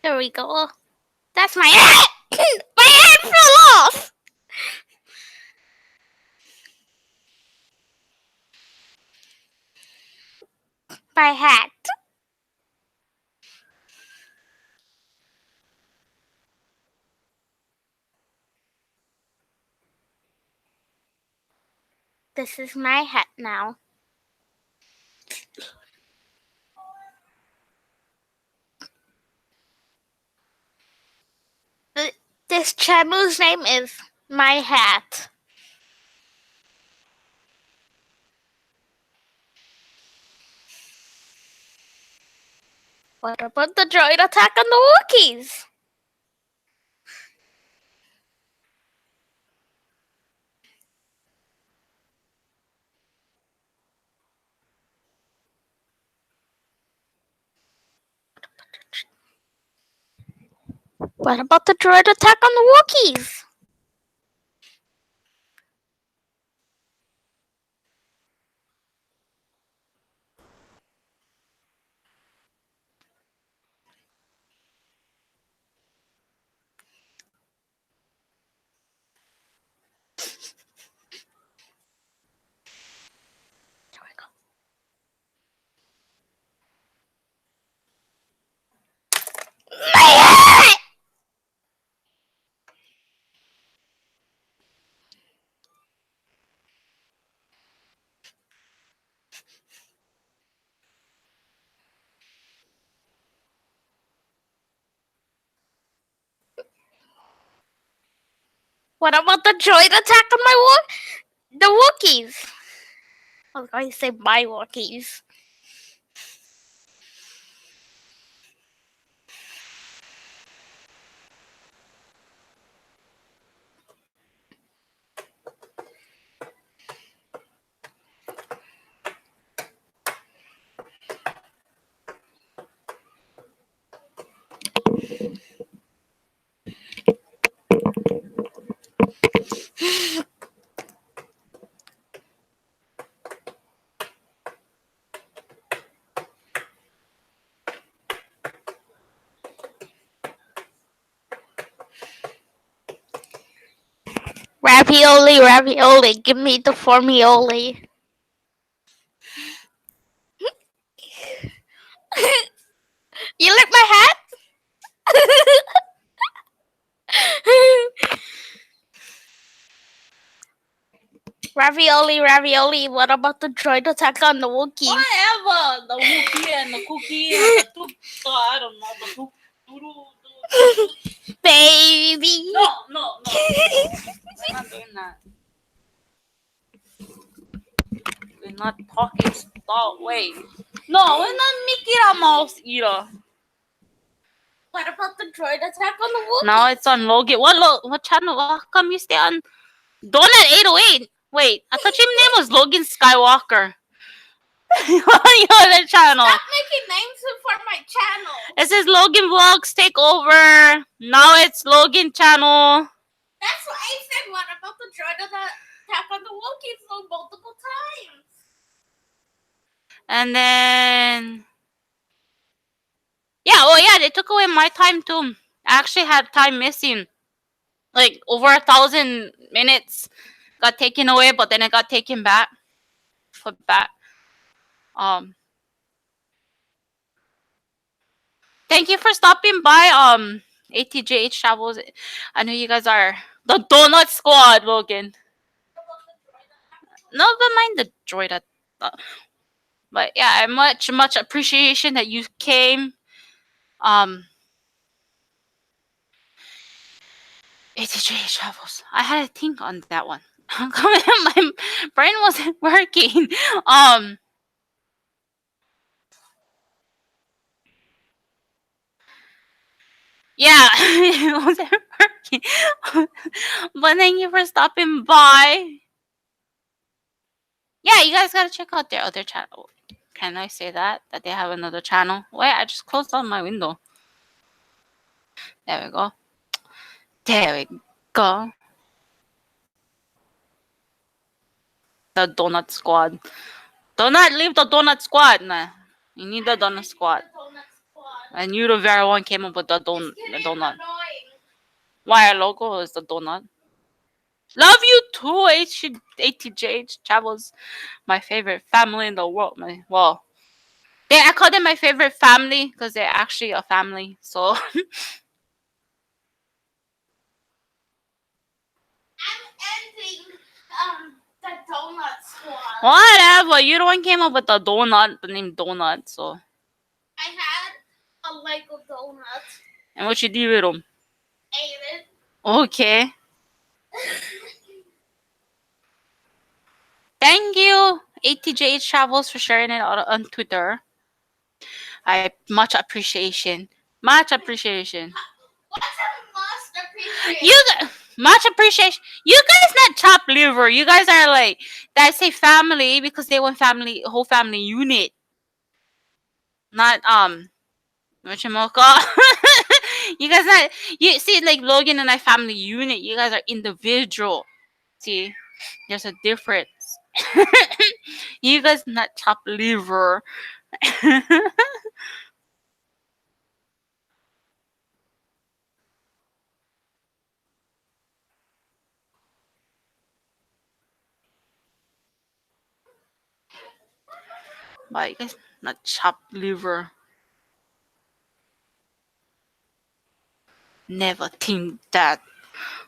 There we go. That's my head! My head fell off! My hat. This is my hat now. This channel's name is My Hat. What about the droid attack on the Wookiees? What about the droid attack on the Wookiees? There we go. My hat! What about the droid attack on the Wookiees? I was going to say my Wookiees. Ravioli, ravioli, give me the formioli. You like my hat? Ravioli, ravioli, what about the droid attack on the Wookiees? Whatever. The Wookiee and the cookie and the I don't know. The Baby. No. We're not doing that. We're not talking that way. No, we're not Mickey Mouse either. What about the droid attack on the Wookiees? Now it's on Logan. What channel? How come you stay on Donut 808? Wait, I thought your name was Logan Skywalker. Your other channel. Stop making names for my channel. It says Logan Vlogs take over. Now it's Logan channel. That's what I said. What about the droid attack on the Wookiees multiple times? And then yeah, they took away my time too. I actually had time missing. Like over 1,000 minutes got taken away, but then it got taken back. Put back. Thank you for stopping by, ATJH Travels. I know you guys are the Donut Squad, Logan. No, but mind the droid. But yeah, much appreciation that you came. ATJH Travels. I had to think on that one. My brain wasn't working. Yeah, it wasn't working. But thank you for stopping by. Yeah, you guys gotta check out their other channel. Can I say that? That they have another channel? Wait, I just closed on my window. There we go. There we go. The Donut Squad. Do not leave the Donut Squad. Nah. You need the Donut Squad. And you, the very one, came up with the donut. Why our logo is the donut? Love you too, ATJ Travels. My favorite family in the world. I call them my favorite family because they're actually a family. So I'm ending the donut squad. whatever. You the one came up with the donut, the name Donut. So I had a Lego donut. and what you do with them? Ate it. Okay. Thank you, ATJH Travels, for sharing it on Twitter. I much appreciation. Much appreciation. What's a must appreciate? You much appreciation. You guys not chop liver. You guys are like that. Say family because they want family, whole family unit. Not what you call? You guys not. You see like Logan and I family unit. You guys are individual. See, there's a difference. You guys not chop liver. But you guys not chop liver. Never think that.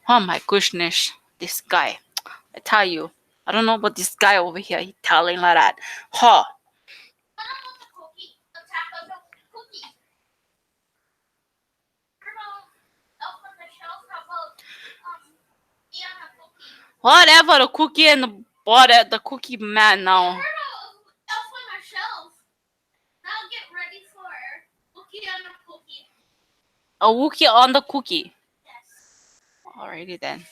Oh my goodness, this guy. I tell you, I don't know about this guy over here. He telling like that. Huh? What about the cookie? The taco cookie. Up on the shelf. How about yeah, cookie? Whatever the cookie and the butter, the cookie man now. Elf on the shelf. Now get ready for cookie on a cookie. A Wookie on the cookie. Yes. Alrighty then.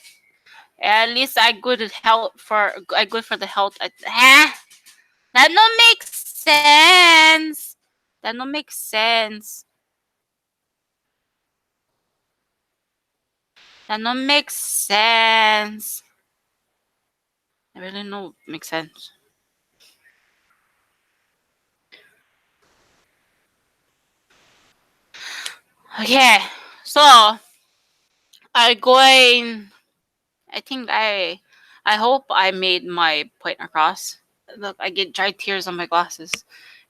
At least I good for the health. Huh? That don't make sense. That don't make sense. That don't make sense. I really don't make sense. Okay, so I going. I think I hope I made my point across. Look, I get dry tears on my glasses.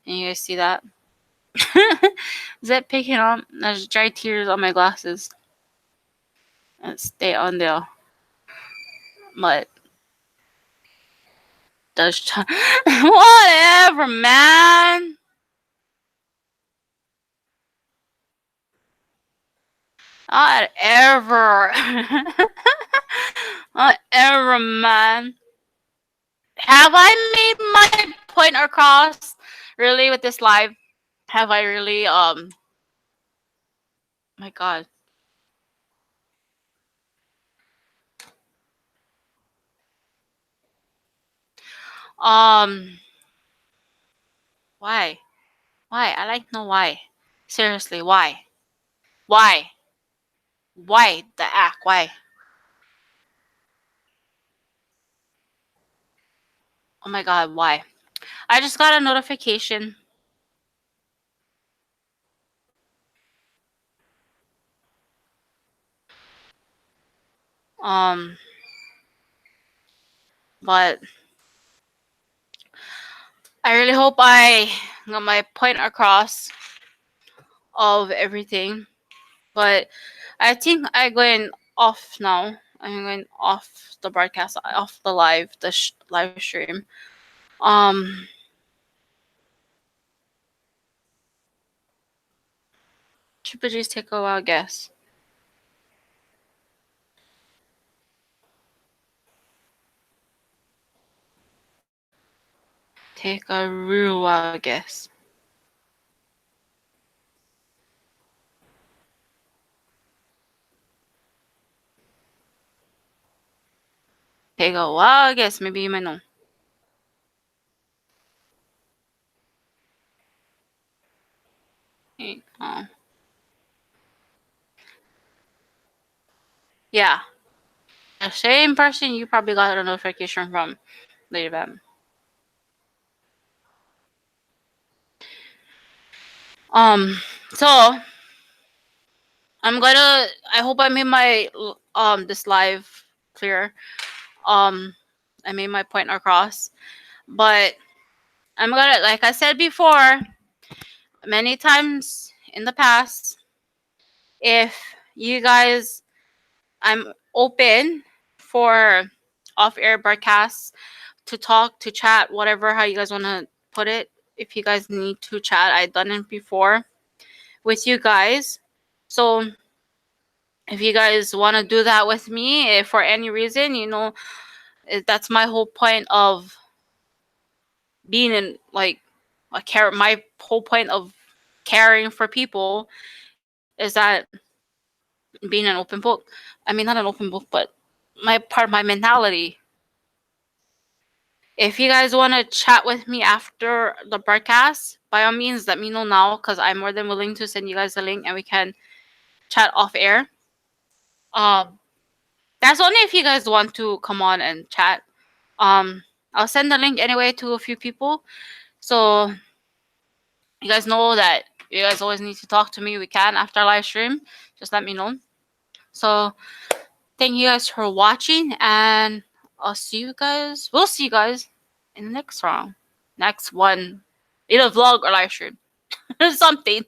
Can you guys see that? Is that picking up? There's dry tears on my glasses. And stay on there. But does whatever, man. Not ever. Not ever, man. Have I made my point across? Really, with this live? Have I really? My God. Um. Why? Why? I like to know why. Seriously, why? Why? Why the act? Why? Oh my God, why? I just got a notification. Um, but I really hope I got my point across of everything. But I think I'm going off now. I'm going off the broadcast, off the live, live stream. Um, Triple G's take a wild guess. Take a real wild guess. Take a wild guess. Maybe you might know. Oh. Yeah. The same person you probably got a notification from, Lady Bam. So I hope I made my this live clear. I made my point across. But I'm gonna, like I said before, many times in the past, if you guys, I'm open for off-air broadcasts to talk, to chat, whatever, how you guys want to put it. If you guys need to chat, I've done it before with you guys. So if you guys want to do that with me, if for any reason, that's my whole point of being in like a care. My whole point of caring for people is that being an open book. I mean, not an open book, but my part of my mentality. If you guys want to chat with me after the broadcast, by all means, let me know now because I'm more than willing to send you guys the link and we can chat off air. That's only if you guys want to come on and chat. I'll send the link anyway to a few people. So you guys know that you guys always need to talk to me. We can after live stream. Just let me know. So thank you guys for watching, and I'll see you guys. We'll see you guys in the next round, next one, either vlog or live stream, something.